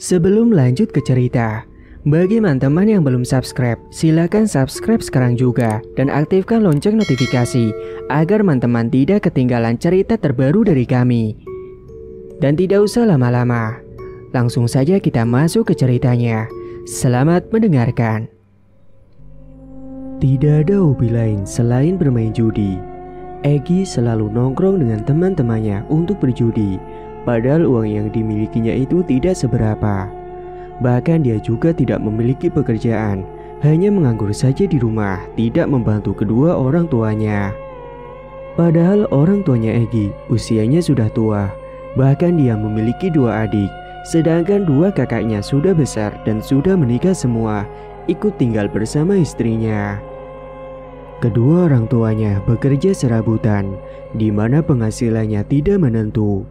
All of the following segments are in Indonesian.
Sebelum lanjut ke cerita, bagi teman-teman yang belum subscribe, silakan subscribe sekarang juga dan aktifkan lonceng notifikasi agar teman-teman tidak ketinggalan cerita terbaru dari kami. Dan tidak usah lama-lama, langsung saja kita masuk ke ceritanya. Selamat mendengarkan. Tidak ada hobi lain selain bermain judi. Egy selalu nongkrong dengan teman-temannya untuk berjudi, padahal uang yang dimilikinya itu tidak seberapa. Bahkan dia juga tidak memiliki pekerjaan, hanya menganggur saja di rumah, tidak membantu kedua orang tuanya. Padahal orang tuanya Egy usianya sudah tua, bahkan dia memiliki 2 adik, sedangkan 2 kakaknya sudah besar dan sudah menikah semua, ikut tinggal bersama istrinya. Kedua orang tuanya bekerja serabutan, di mana penghasilannya tidak menentu.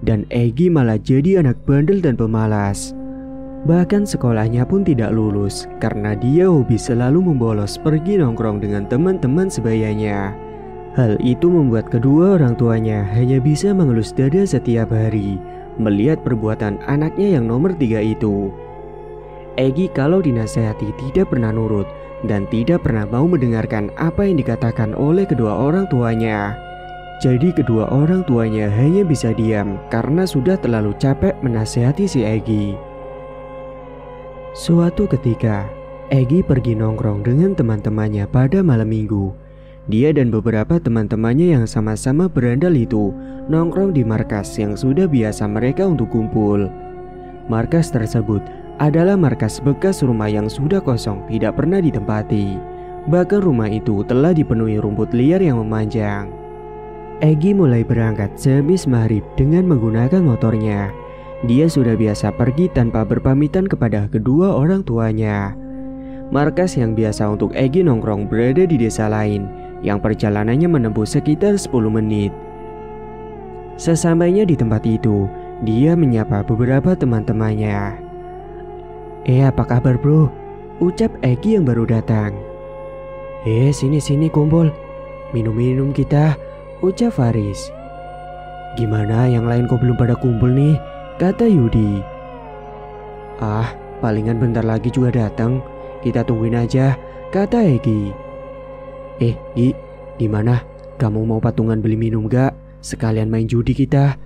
Dan Egy malah jadi anak bandel dan pemalas. Bahkan sekolahnya pun tidak lulus, karena dia hobi selalu membolos pergi nongkrong dengan teman-teman sebayanya. Hal itu membuat kedua orang tuanya hanya bisa mengelus dada setiap hari, melihat perbuatan anaknya yang nomor 3 itu. Egy kalau dinasehati tidak pernah nurut, dan tidak pernah mau mendengarkan apa yang dikatakan oleh kedua orang tuanya. Jadi kedua orang tuanya hanya bisa diam karena sudah terlalu capek menasehati si Egy. Suatu ketika, Egy pergi nongkrong dengan teman-temannya pada malam minggu. Dia dan beberapa teman-temannya yang sama-sama berandal itu nongkrong di markas yang sudah biasa mereka untuk kumpul. Markas tersebut adalah markas bekas rumah yang sudah kosong, tidak pernah ditempati. Bahkan rumah itu telah dipenuhi rumput liar yang memanjang. Egy mulai berangkat sehabis maghrib dengan menggunakan motornya. Dia sudah biasa pergi tanpa berpamitan kepada kedua orang tuanya. Markas yang biasa untuk Egy nongkrong berada di desa lain, yang perjalanannya menempuh sekitar 10 menit. Sesampainya di tempat itu, dia menyapa beberapa teman-temannya. Apa kabar bro? Ucap Egy yang baru datang. Sini kumpul, minum-minum kita, ucap Faris. Gimana yang lain kok belum pada kumpul nih? Kata Yudi. Palingan bentar lagi juga datang, kita tungguin aja, kata Egy. Gi, gimana? Kamu mau patungan beli minum gak? Sekalian main judi kita.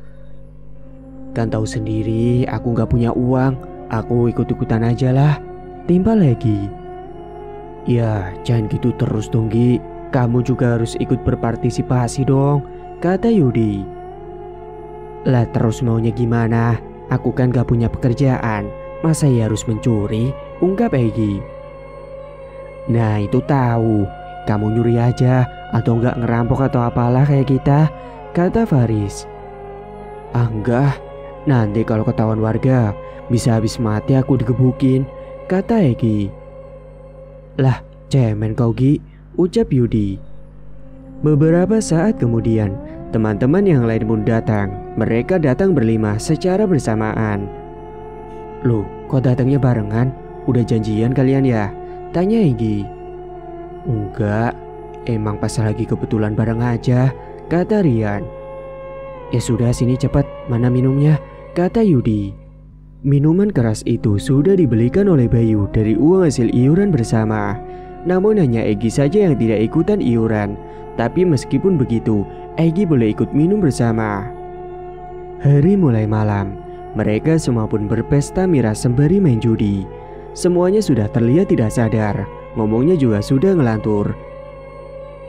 Kan tahu sendiri aku gak punya uang. Aku ikut-ikutan aja lah, timpal lagi. Ya jangan gitu terus dong Gi, kamu juga harus ikut berpartisipasi dong, kata Yudi. Lah terus maunya gimana? Aku kan gak punya pekerjaan, masa ya harus mencuri, ungkap Egy. Nah itu tahu, kamu nyuri aja atau gak ngerampok atau apalah kayak kita, kata Faris. Enggak, nanti kalau ketahuan warga bisa habis mati aku digebukin, kata Egy. Lah cemen kau Gi, ucap Yudi. Beberapa saat kemudian, teman-teman yang lain pun datang. Mereka datang berlima secara bersamaan. Loh kok datangnya barengan? Udah janjian kalian ya? Tanya Egy. Enggak, emang pas lagi kebetulan bareng aja, kata Rian. Ya sudah sini cepat, mana minumnya, kata Yudi. Minuman keras itu sudah dibelikan oleh Bayu dari uang hasil iuran bersama. Namun hanya Egy saja yang tidak ikutan iuran. Tapi meskipun begitu, Egy boleh ikut minum bersama. Hari mulai malam, mereka semua pun berpesta miras sembari main judi. Semuanya sudah terlihat tidak sadar, ngomongnya juga sudah ngelantur.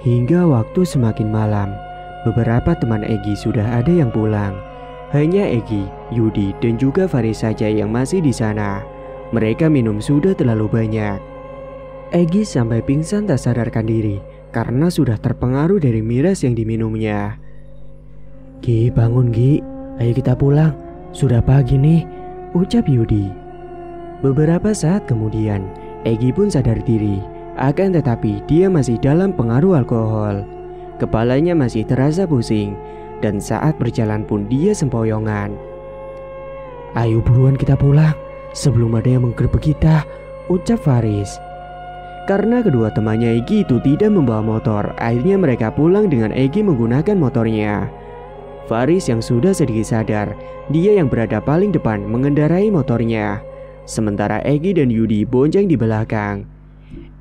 Hingga waktu semakin malam, beberapa teman Egy sudah ada yang pulang. Hanya Egy, Yudi, dan juga Faris saja yang masih di sana. Mereka minum sudah terlalu banyak. Egy sampai pingsan tak sadarkan diri karena sudah terpengaruh dari miras yang diminumnya. Gi, bangun Gi, ayo kita pulang. Sudah pagi nih, ucap Yudi. Beberapa saat kemudian, Egy pun sadar diri. Akan tetapi dia masih dalam pengaruh alkohol. Kepalanya masih terasa pusing. Dan saat berjalan pun dia sempoyongan. Ayo buruan kita pulang, sebelum ada yang menggerebek kita, ucap Faris. Karena kedua temannya Egy itu tidak membawa motor, akhirnya mereka pulang dengan Egy menggunakan motornya. Faris yang sudah sedikit sadar, dia yang berada paling depan mengendarai motornya. Sementara Egi dan Yudi bonceng di belakang.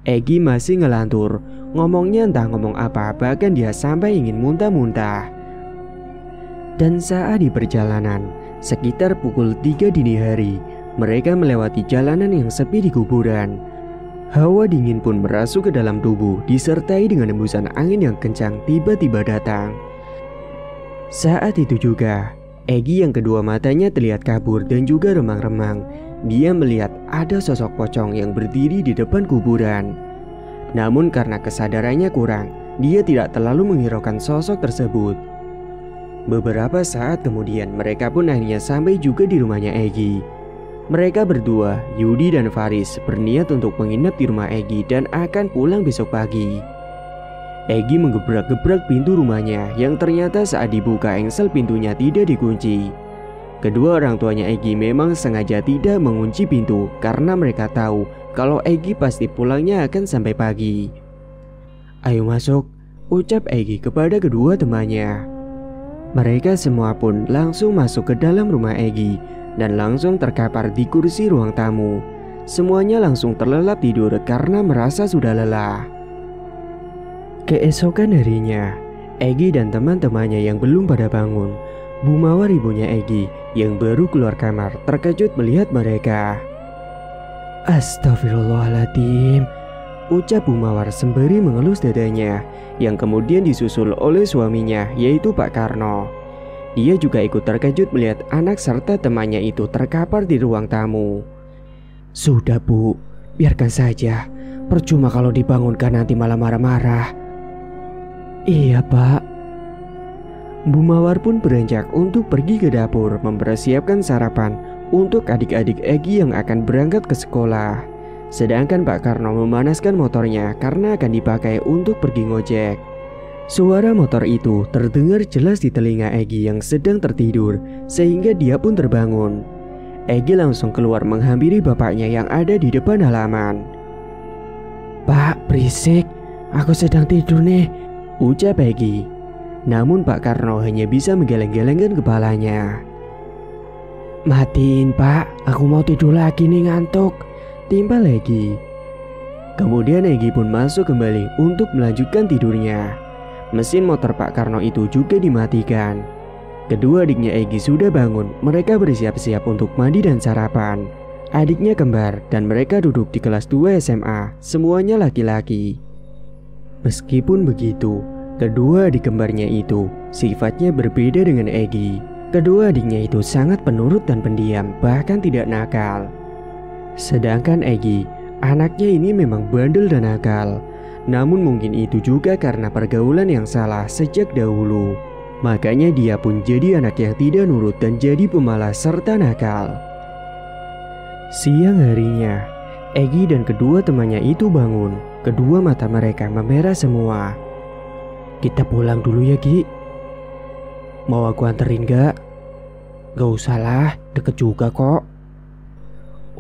Egi masih ngelantur, ngomongnya entah ngomong apa, bahkan dia sampai ingin muntah-muntah. Dan saat di perjalanan, sekitar pukul 3 dini hari, mereka melewati jalanan yang sepi di kuburan. Hawa dingin pun merasuk ke dalam tubuh, disertai dengan hembusan angin yang kencang tiba-tiba datang. Saat itu juga, Egi yang kedua matanya terlihat kabur dan juga remang-remang. Dia melihat ada sosok pocong yang berdiri di depan kuburan. Namun karena kesadarannya kurang, dia tidak terlalu menghiraukan sosok tersebut. Beberapa saat kemudian mereka pun akhirnya sampai juga di rumahnya Egi. Mereka berdua, Yudi dan Faris, berniat untuk menginap di rumah Egi dan akan pulang besok pagi. Egi menggebrak-gebrak pintu rumahnya yang ternyata saat dibuka engsel pintunya tidak dikunci. Kedua orang tuanya Egi memang sengaja tidak mengunci pintu karena mereka tahu kalau Egi pasti pulangnya akan sampai pagi. "Ayo masuk," ucap Egi kepada kedua temannya. Mereka semua pun langsung masuk ke dalam rumah Egi dan langsung terkapar di kursi ruang tamu. Semuanya langsung terlelap tidur karena merasa sudah lelah. Keesokan harinya, Egi dan teman-temannya yang belum pada bangun. Bu Mawar, ibunya Egi yang baru keluar kamar, terkejut melihat mereka. "Astagfirullahaladzim," ucap Bu Mawar sembari mengelus dadanya, yang kemudian disusul oleh suaminya yaitu Pak Karno. Dia juga ikut terkejut melihat anak serta temannya itu terkapar di ruang tamu. "Sudah Bu, biarkan saja. Percuma kalau dibangunkan nanti malah marah-marah." "Iya Pak." Bu Mawar pun beranjak untuk pergi ke dapur mempersiapkan sarapan untuk adik-adik Egi yang akan berangkat ke sekolah. Sedangkan Pak Karno memanaskan motornya karena akan dipakai untuk pergi ngojek. Suara motor itu terdengar jelas di telinga Egi yang sedang tertidur sehingga dia pun terbangun. Egi langsung keluar menghampiri bapaknya yang ada di depan halaman. "Pak, berisik, aku sedang tidur nih," ucap Egi. Namun Pak Karno hanya bisa menggeleng-gelengkan kepalanya. "Matiin Pak, aku mau tidur lagi nih, ngantuk," timpal Egi. Kemudian Egi pun masuk kembali untuk melanjutkan tidurnya. Mesin motor Pak Karno itu juga dimatikan. Kedua adiknya Egi sudah bangun, mereka bersiap-siap untuk mandi dan sarapan. Adiknya kembar dan mereka duduk di kelas 2 SMA, semuanya laki-laki. Meskipun begitu, kedua adik kembarnya itu sifatnya berbeda dengan Egi. Kedua adiknya itu sangat penurut dan pendiam, bahkan tidak nakal. Sedangkan Egi, anaknya ini memang bandel dan nakal. Namun mungkin itu juga karena pergaulan yang salah sejak dahulu. Makanya dia pun jadi anak yang tidak nurut dan jadi pemalas serta nakal. Siang harinya, Egi dan kedua temannya itu bangun. Kedua mata mereka memerah semua. "Kita pulang dulu ya Gi. Mau aku anterin gak?" "Gak usah lah, deket juga kok."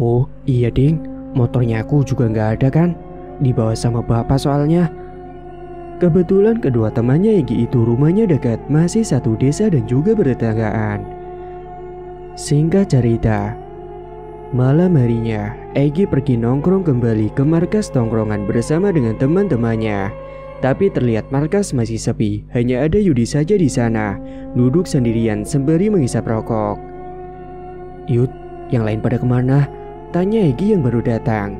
"Oh iya ding, motornya aku juga gak ada kan, dibawa sama bapak soalnya." Kebetulan kedua temannya Egi itu rumahnya dekat, masih satu desa dan juga bertetanggaan. Singkat cerita, malam harinya Egi pergi nongkrong kembali ke markas tongkrongan bersama dengan teman-temannya. Tapi terlihat markas masih sepi, hanya ada Yudi saja di sana, duduk sendirian sembari menghisap rokok. "Yud, yang lain pada kemana?" tanya Egi yang baru datang.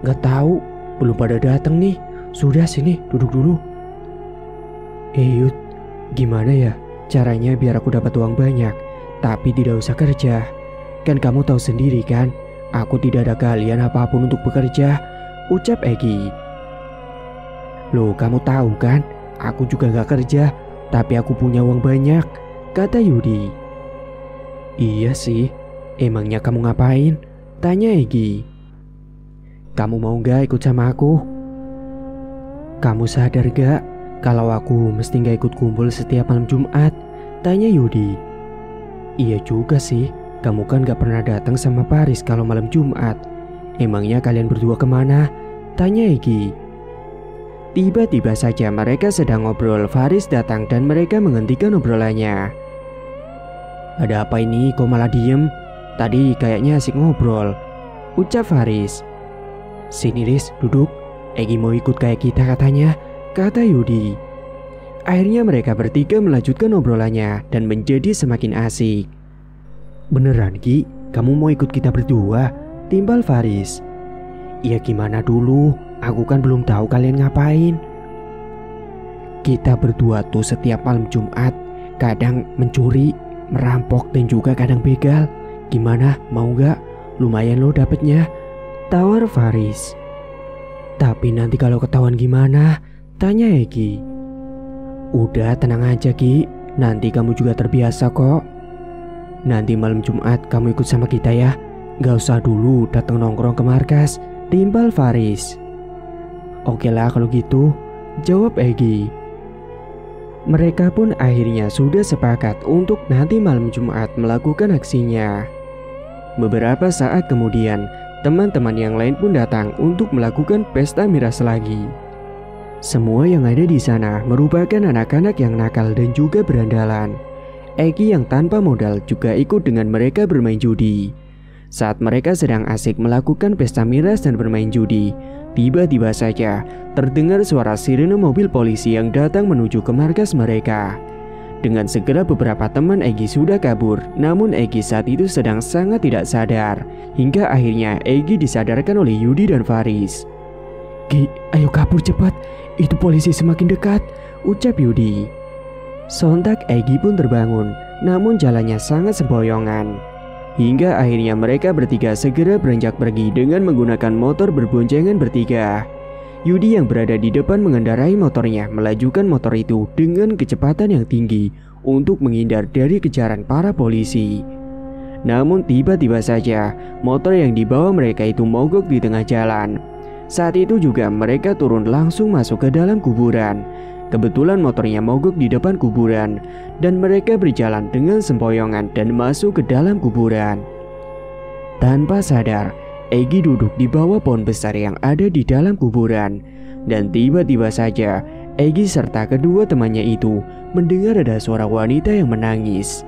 "Gak tahu, belum pada datang nih. Sudah sini, duduk dulu." Yud, gimana ya caranya biar aku dapat uang banyak, tapi tidak usah kerja? Kan kamu tahu sendiri kan, aku tidak ada keahlian apapun untuk bekerja," ucap Egi. "Loh, kamu tahu kan, aku juga gak kerja, tapi aku punya uang banyak," kata Yudi. "Iya sih, emangnya kamu ngapain?" tanya Egi. "Kamu mau gak ikut sama aku?" "Kamu sadar gak kalau aku mesti gak ikut kumpul setiap malam Jumat?" tanya Yudi. "Iya juga sih, kamu kan gak pernah datang sama Paris kalau malam Jumat. Emangnya kalian berdua kemana?" tanya Egi. Tiba-tiba saja mereka sedang ngobrol, Faris datang dan mereka menghentikan obrolannya. "Ada apa ini? Kok malah diem? Tadi kayaknya asik ngobrol," ucap Faris. "Sini Riz, duduk. Egi mau ikut kayak kita katanya," kata Yudi. Akhirnya mereka bertiga melanjutkan obrolannya dan menjadi semakin asik. "Beneran Ki? Kamu mau ikut kita berdua?" timbal Faris. "Ya gimana dulu, aku kan belum tahu kalian ngapain." "Kita berdua tuh setiap malam Jumat kadang mencuri, merampok dan juga kadang begal. Gimana, mau gak? Lumayan lo dapetnya," tawar Faris. "Tapi nanti kalau ketahuan gimana?" tanya Egi. "Udah tenang aja Ki, nanti kamu juga terbiasa kok. Nanti malam Jumat kamu ikut sama kita ya. Gak usah dulu datang nongkrong ke markas," timbal Faris. "Oke lah kalau gitu," jawab Egi. Mereka pun akhirnya sudah sepakat untuk nanti malam Jumat melakukan aksinya. Beberapa saat kemudian, teman-teman yang lain pun datang untuk melakukan pesta miras lagi. Semua yang ada di sana merupakan anak-anak yang nakal dan juga berandalan. Egi yang tanpa modal juga ikut dengan mereka bermain judi. Saat mereka sedang asik melakukan pesta miras dan bermain judi, tiba-tiba saja terdengar suara sirene mobil polisi yang datang menuju ke markas mereka. Dengan segera beberapa teman Egi sudah kabur, namun Egi saat itu sedang sangat tidak sadar. Hingga akhirnya Egi disadarkan oleh Yudi dan Faris. "Ki, ayo kabur cepat, itu polisi semakin dekat," ucap Yudi. Sontak Egi pun terbangun, namun jalannya sangat sempoyongan. Hingga akhirnya mereka bertiga segera beranjak pergi dengan menggunakan motor berboncengan bertiga. Yudi yang berada di depan mengendarai motornya melajukan motor itu dengan kecepatan yang tinggi untuk menghindar dari kejaran para polisi. Namun tiba-tiba saja motor yang dibawa mereka itu mogok di tengah jalan. Saat itu juga mereka turun langsung masuk ke dalam kuburan. Kebetulan motornya mogok di depan kuburan dan mereka berjalan dengan sempoyongan dan masuk ke dalam kuburan. Tanpa sadar, Egi duduk di bawah pohon besar yang ada di dalam kuburan. Dan tiba-tiba saja Egi serta kedua temannya itu mendengar ada suara wanita yang menangis.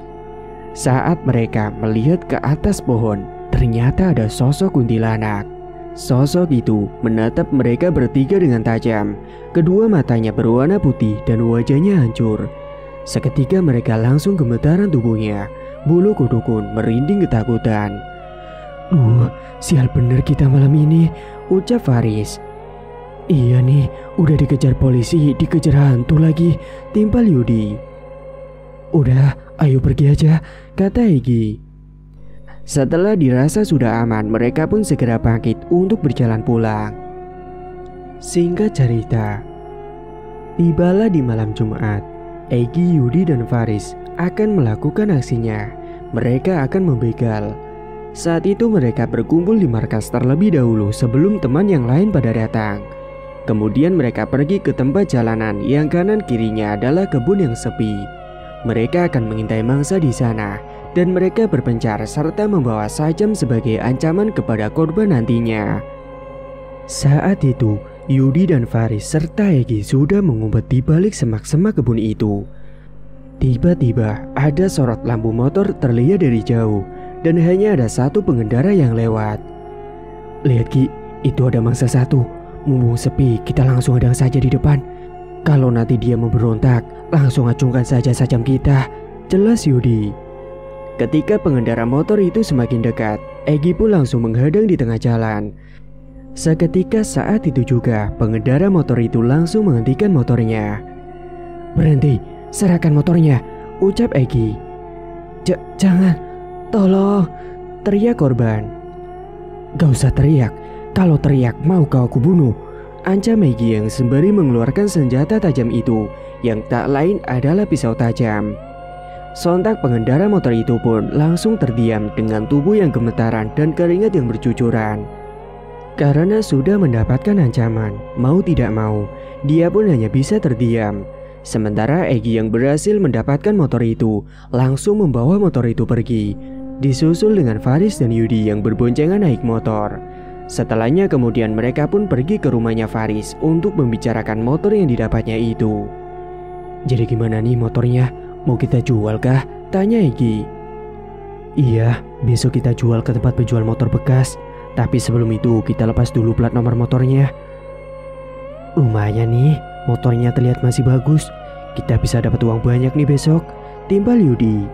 Saat mereka melihat ke atas pohon, ternyata ada sosok kuntilanak. Sosok itu menatap mereka bertiga dengan tajam. Kedua matanya berwarna putih dan wajahnya hancur. Seketika mereka langsung gemetaran tubuhnya. Bulu kudukun merinding ketakutan. Sial bener kita malam ini," ucap Faris. "Iya nih, udah dikejar polisi, dikejar hantu lagi," timpal Yudi. "Udah, ayo pergi aja," kata Egi. Setelah dirasa sudah aman, mereka pun segera bangkit untuk berjalan pulang. Singkat cerita, tibalah di malam Jumat. Egi, Yudi, dan Faris akan melakukan aksinya. Mereka akan membegal. Saat itu mereka berkumpul di markas terlebih dahulu sebelum teman yang lain pada datang. Kemudian mereka pergi ke tempat jalanan yang kanan kirinya adalah kebun yang sepi. Mereka akan mengintai mangsa di sana dan mereka berpencar serta membawa sajam sebagai ancaman kepada korban nantinya. Saat itu, Yudi dan Faris serta Egi sudah mengumpet di balik semak-semak kebun itu. Tiba-tiba ada sorot lampu motor terlihat dari jauh dan hanya ada satu pengendara yang lewat. "Lihat Ki, itu ada mangsa satu. Mumpung sepi, kita langsung hadang saja di depan. Kalau nanti dia memberontak, langsung acungkan saja sajam kita," jelas Yudi. Ketika pengendara motor itu semakin dekat, Egi pun langsung menghadang di tengah jalan. Seketika saat itu juga pengendara motor itu langsung menghentikan motornya. "Berhenti, serahkan motornya," ucap Egi. Jangan, tolong," teriak korban. "Gak usah teriak, kalau teriak mau kau aku bunuh," ancam Egi yang sembari mengeluarkan senjata tajam itu yang tak lain adalah pisau tajam. Sontak pengendara motor itu pun langsung terdiam dengan tubuh yang gemetaran dan keringat yang bercucuran. Karena sudah mendapatkan ancaman, mau tidak mau, dia pun hanya bisa terdiam. Sementara Egi yang berhasil mendapatkan motor itu langsung membawa motor itu pergi, disusul dengan Faris dan Yudi yang berboncengan naik motor. Setelahnya kemudian mereka pun pergi ke rumahnya Faris untuk membicarakan motor yang didapatnya itu. Jadi gimana nih motornya? Mau kita jual kah? Tanya Egi. Iya, besok kita jual ke tempat penjual motor bekas. Tapi sebelum itu kita lepas dulu plat nomor motornya. Lumayan nih, motornya terlihat masih bagus. Kita bisa dapat uang banyak nih besok, timbal Yudi.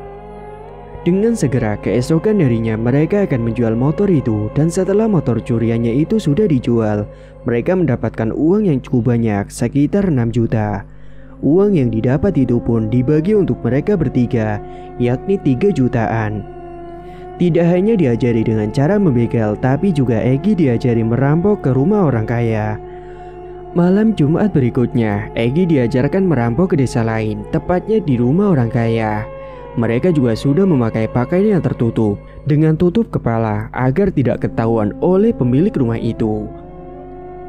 Dengan segera keesokan harinya mereka akan menjual motor itu, dan setelah motor curiannya itu sudah dijual, mereka mendapatkan uang yang cukup banyak, sekitar 6 juta. Uang yang didapat itu pun dibagi untuk mereka bertiga, yakni 3 jutaan. Tidak hanya diajari dengan cara membegal, tapi juga Egi diajari merampok ke rumah orang kaya. Malam Jumat berikutnya, Egi diajarkan merampok ke desa lain, tepatnya di rumah orang kaya. Mereka juga sudah memakai pakaian yang tertutup dengan tutup kepala agar tidak ketahuan oleh pemilik rumah itu.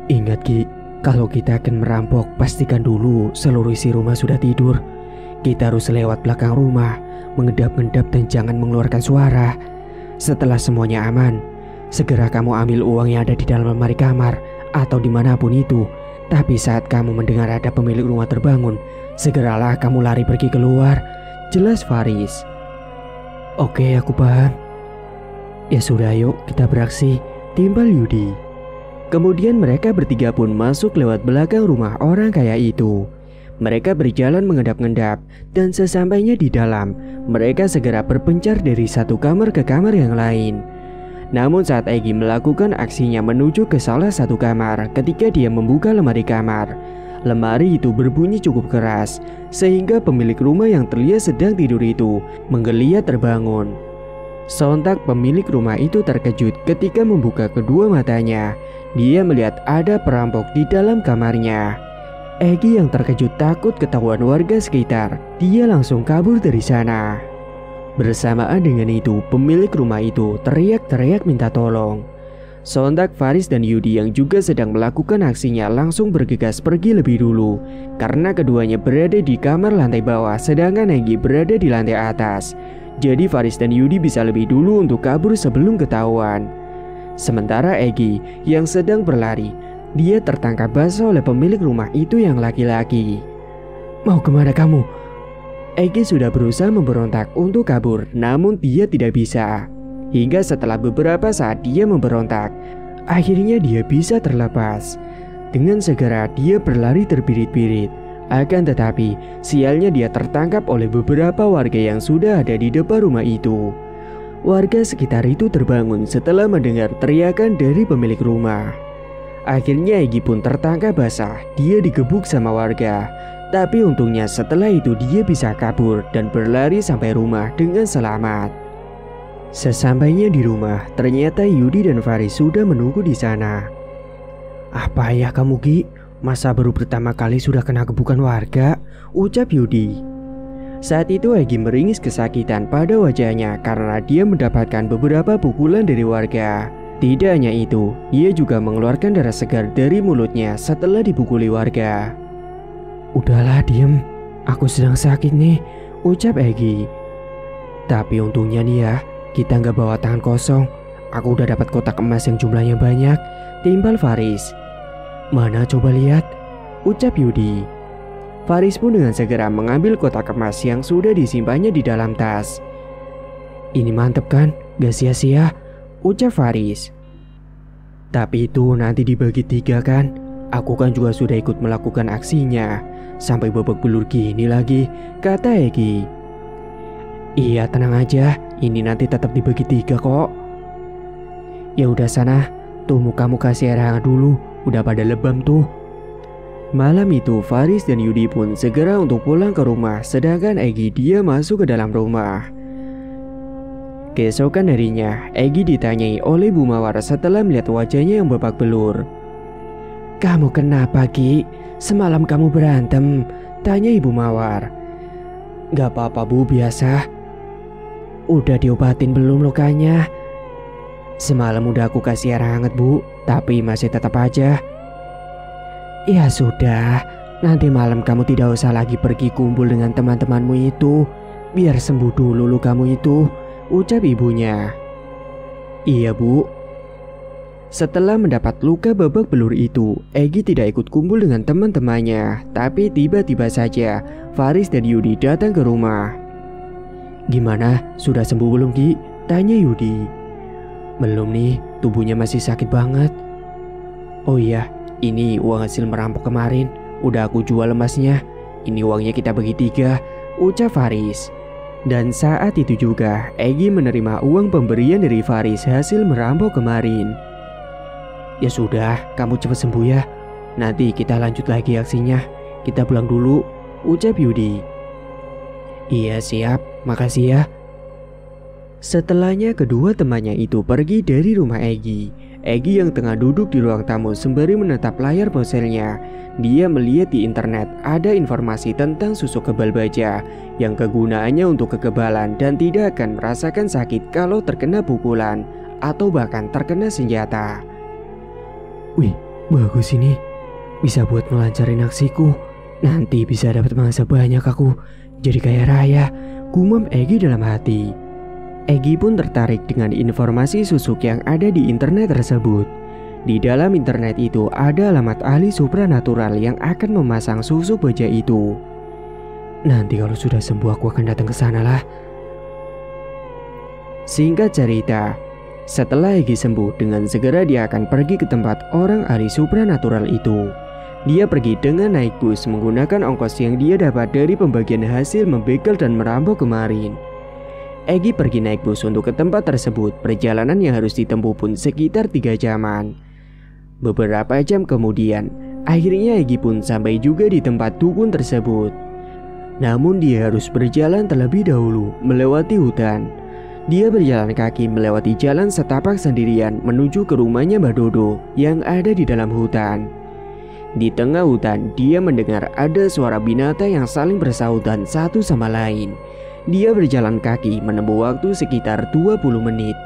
Ingat Ki, kalau kita akan merampok, pastikan dulu seluruh isi rumah sudah tidur. Kita harus lewat belakang rumah, mengedap-ngedap dan jangan mengeluarkan suara. Setelah semuanya aman, segera kamu ambil uang yang ada di dalam lemari kamar atau dimanapun itu. Tapi saat kamu mendengar ada pemilik rumah terbangun, segeralah kamu lari pergi keluar. Jelas Faris. Oke, aku paham. Ya sudah, yuk kita beraksi, timbal Yudi. Kemudian mereka bertiga pun masuk lewat belakang rumah orang kaya itu. Mereka berjalan mengendap-endap dan sesampainya di dalam, mereka segera berpencar dari satu kamar ke kamar yang lain. Namun saat Egi melakukan aksinya menuju ke salah satu kamar, ketika dia membuka lemari kamar, lemari itu berbunyi cukup keras, sehingga pemilik rumah yang terlihat sedang tidur itu menggeliat terbangun. Sontak pemilik rumah itu terkejut ketika membuka kedua matanya. Dia melihat ada perampok di dalam kamarnya. Egi yang terkejut takut ketahuan warga sekitar. Dia langsung kabur dari sana. Bersamaan dengan itu, pemilik rumah itu teriak-teriak minta tolong. Sontak Faris dan Yudi yang juga sedang melakukan aksinya langsung bergegas pergi lebih dulu, karena keduanya berada di kamar lantai bawah sedangkan Egi berada di lantai atas. Jadi Faris dan Yudi bisa lebih dulu untuk kabur sebelum ketahuan. Sementara Egi yang sedang berlari, dia tertangkap basah oleh pemilik rumah itu yang laki-laki. Mau kemana kamu? Egi sudah berusaha memberontak untuk kabur, namun dia tidak bisa. Hingga setelah beberapa saat dia memberontak, akhirnya dia bisa terlepas. Dengan segera dia berlari terbirit-birit. Akan tetapi, sialnya dia tertangkap oleh beberapa warga yang sudah ada di depan rumah itu. Warga sekitar itu terbangun setelah mendengar teriakan dari pemilik rumah. Akhirnya Egi pun tertangkap basah, dia digebuk sama warga. Tapi untungnya setelah itu dia bisa kabur dan berlari sampai rumah dengan selamat. Sesampainya di rumah, ternyata Yudi dan Faris sudah menunggu di sana. Apa ya kamu Gi? Masa baru pertama kali sudah kena gebukan warga? Ucap Yudi. Saat itu Egi meringis kesakitan pada wajahnya karena dia mendapatkan beberapa pukulan dari warga. Tidak hanya itu, ia juga mengeluarkan darah segar dari mulutnya setelah dipukuli warga. Udahlah diem, aku sedang sakit nih, ucap Egi. Tapi untungnya nih ya, kita nggak bawa tangan kosong. Aku udah dapat kotak emas yang jumlahnya banyak, timbal Faris. Mana coba lihat, ucap Yudi. Faris pun dengan segera mengambil kotak emas yang sudah disimpannya di dalam tas. Ini mantep kan, gak sia-sia, ucap Faris. Tapi itu nanti dibagi 3 kan? Aku kan juga sudah ikut melakukan aksinya. Sampai babak belur gini lagi, kata Egi. Iya tenang aja, ini nanti tetap dibagi 3 kok. Ya udah sana, tuh mukamu kasih air hangat dulu, udah pada lebam tuh. Malam itu Faris dan Yudi pun segera untuk pulang ke rumah, sedangkan Egi dia masuk ke dalam rumah. Keesokan harinya, Egi ditanyai oleh Bu Mawar setelah melihat wajahnya yang babak belur. Kamu kenapa Ki? Semalam kamu berantem, tanya Ibu Mawar. Gak apa-apa Bu, biasa. Udah diobatin belum lukanya? Semalam udah aku kasih air hangat Bu, tapi masih tetap aja. Ya sudah, nanti malam kamu tidak usah lagi pergi kumpul dengan teman-temanmu itu. Biar sembuh dulu lukamu itu, ucap ibunya. Iya Bu. Setelah mendapat luka babak belur itu, Egi tidak ikut kumpul dengan teman-temannya. Tapi tiba-tiba saja Faris dan Yudi datang ke rumah. "Gimana? Sudah sembuh belum, Ki?" tanya Yudi. "Belum nih, tubuhnya masih sakit banget." "Oh iya, ini uang hasil merampok kemarin. Udah aku jual emasnya. Ini uangnya kita bagi 3, ucap Faris. Dan saat itu juga Egi menerima uang pemberian dari Faris hasil merampok kemarin. "Ya sudah, kamu cepat sembuh ya. Nanti kita lanjut lagi aksinya. Kita pulang dulu," ucap Yudi. "Iya siap, makasih ya." Setelahnya kedua temannya itu pergi dari rumah Egi. Egi yang tengah duduk di ruang tamu sembari menatap layar ponselnya. Dia melihat di internet ada informasi tentang susu kebal baja yang kegunaannya untuk kekebalan dan tidak akan merasakan sakit kalau terkena pukulan atau bahkan terkena senjata. "Wih, bagus ini. Bisa buat melancarin aksiku. Nanti bisa dapat mangsa banyak aku. Jadi kaya raya," gumam Egi dalam hati. Egi pun tertarik dengan informasi susuk yang ada di internet tersebut. Di dalam internet itu ada alamat ahli supranatural yang akan memasang susuk baja itu. "Nanti kalau sudah sembuh aku akan datang ke sana lah." Singkat cerita, setelah Egi sembuh, dengan segera dia akan pergi ke tempat orang ahli supranatural itu. Dia pergi dengan naik bus menggunakan ongkos yang dia dapat dari pembagian hasil membegal dan merampok kemarin. Egi pergi naik bus untuk ke tempat tersebut. Perjalanan yang harus ditempuh pun sekitar 3 jaman. Beberapa jam kemudian, akhirnya Egi pun sampai juga di tempat dukun tersebut. Namun dia harus berjalan terlebih dahulu melewati hutan. Dia berjalan kaki melewati jalan setapak sendirian menuju ke rumahnya Mbak Dodo yang ada di dalam hutan. Di tengah hutan, dia mendengar ada suara binatang yang saling bersahutan satu sama lain. Dia berjalan kaki menempuh waktu sekitar 20 menit.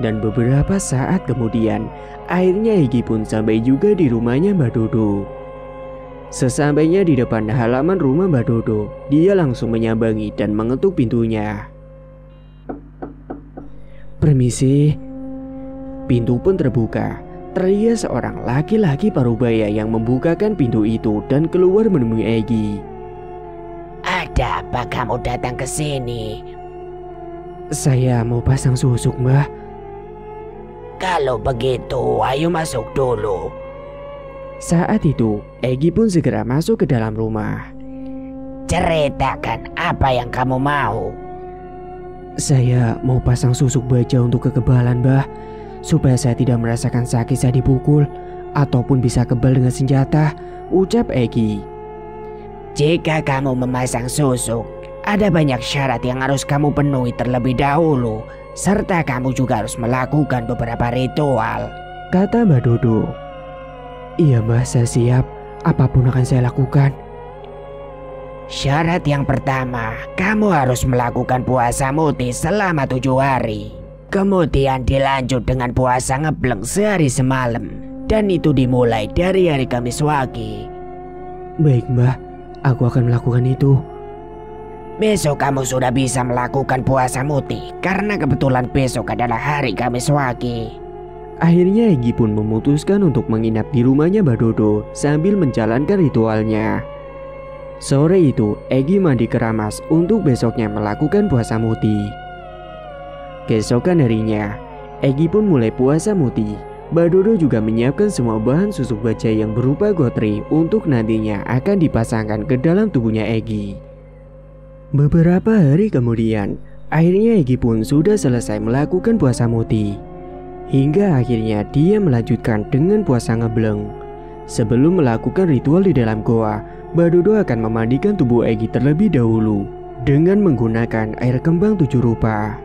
Dan beberapa saat kemudian, akhirnya Egi pun sampai juga di rumahnya Mbak Dodo. Sesampainya di depan halaman rumah Mbak Dodo, dia langsung menyambangi dan mengetuk pintunya. "Permisi." Pintu pun terbuka. Terlihat seorang laki-laki parubaya yang membukakan pintu itu dan keluar menemui Egi. "Ada apa kamu datang ke sini?" "Saya mau pasang susuk, Mbah." "Kalau begitu, ayo masuk dulu." Saat itu, Egi pun segera masuk ke dalam rumah. "Ceritakan apa yang kamu mau." "Saya mau pasang susuk baja untuk kekebalan, Mbah, supaya saya tidak merasakan sakit saat dipukul ataupun bisa kebal dengan senjata," ucap Egi. "Jika kamu memasang susuk, ada banyak syarat yang harus kamu penuhi terlebih dahulu, serta kamu juga harus melakukan beberapa ritual," kata Mbak Dodo. "Iya Mbah, saya siap. Apapun akan saya lakukan." "Syarat yang pertama, kamu harus melakukan puasa muti selama 7 hari. Kemudian dilanjut dengan puasa ngebleng sehari semalam. Dan itu dimulai dari hari Kamis Wage." "Baik Mbah, aku akan melakukan itu." "Besok kamu sudah bisa melakukan puasa muti karena kebetulan besok adalah hari Kamis Wage." Akhirnya Egi pun memutuskan untuk menginap di rumahnya Mbak Dodo sambil menjalankan ritualnya. Sore itu, Egi mandi keramas untuk besoknya melakukan puasa muti. Keesokan harinya, Egi pun mulai puasa muti. Mbak Dodo juga menyiapkan semua bahan susuk baja yang berupa gotri untuk nantinya akan dipasangkan ke dalam tubuhnya Egi. Beberapa hari kemudian, akhirnya Egi pun sudah selesai melakukan puasa muti. Hingga akhirnya dia melanjutkan dengan puasa ngebleng. Sebelum melakukan ritual di dalam goa, Mbak Dodo akan memandikan tubuh Egi terlebih dahulu dengan menggunakan air kembang 7 rupa.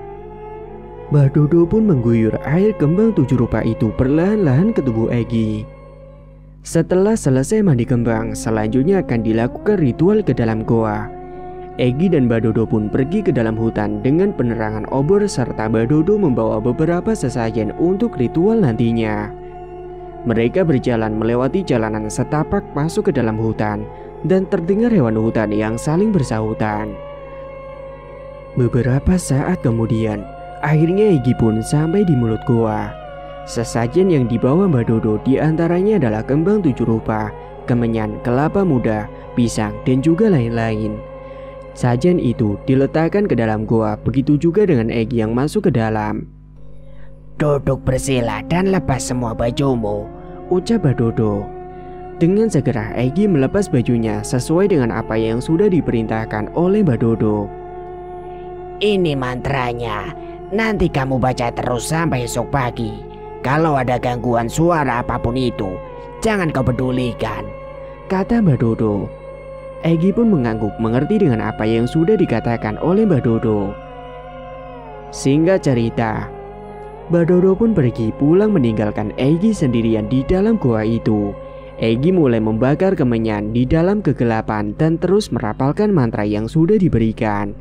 Mbak Dodo pun mengguyur air kembang 7 rupa itu perlahan-lahan ke tubuh Egi. Setelah selesai mandi kembang, selanjutnya akan dilakukan ritual ke dalam goa. Egi dan Mbak Dodo pun pergi ke dalam hutan dengan penerangan obor serta Mbak Dodo membawa beberapa sesajen untuk ritual nantinya. Mereka berjalan melewati jalanan setapak masuk ke dalam hutan dan terdengar hewan hutan yang saling bersahutan. Beberapa saat kemudian, akhirnya Egi pun sampai di mulut goa. Sesajen yang dibawa Mbak Dodo diantaranya adalah kembang 7 rupa, kemenyan, kelapa muda, pisang, dan juga lain-lain. Sajian itu diletakkan ke dalam goa, begitu juga dengan Egi yang masuk ke dalam. "Duduk bersila dan lepas semua bajumu," ucap Mbak Dodo. Dengan segera Egi melepas bajunya sesuai dengan apa yang sudah diperintahkan oleh Mbak Dodo. "Ini mantranya, nanti kamu baca terus sampai esok pagi. Kalau ada gangguan suara apapun itu, jangan kau pedulikan," kata Mbak Dodo. Egi pun mengangguk mengerti dengan apa yang sudah dikatakan oleh Mbak Dodo. Singkat cerita, Mbak Dodo pun pergi pulang meninggalkan Egi sendirian di dalam goa itu. Egi mulai membakar kemenyan di dalam kegelapan dan terus merapalkan mantra yang sudah diberikan.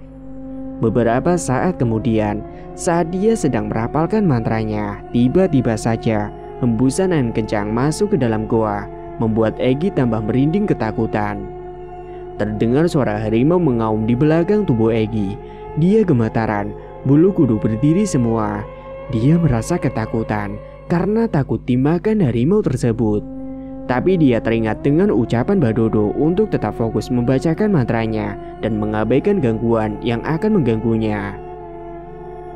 Beberapa saat kemudian, saat dia sedang merapalkan mantranya, tiba-tiba saja hembusan angin kencang masuk ke dalam goa, membuat Egi tambah merinding ketakutan. Terdengar suara harimau mengaum di belakang tubuh Egi. Dia gemetaran, bulu kuduk berdiri semua. Dia merasa ketakutan karena takut dimakan harimau tersebut. Tapi dia teringat dengan ucapan Mbak Dodo untuk tetap fokus membacakan mantranya dan mengabaikan gangguan yang akan mengganggunya.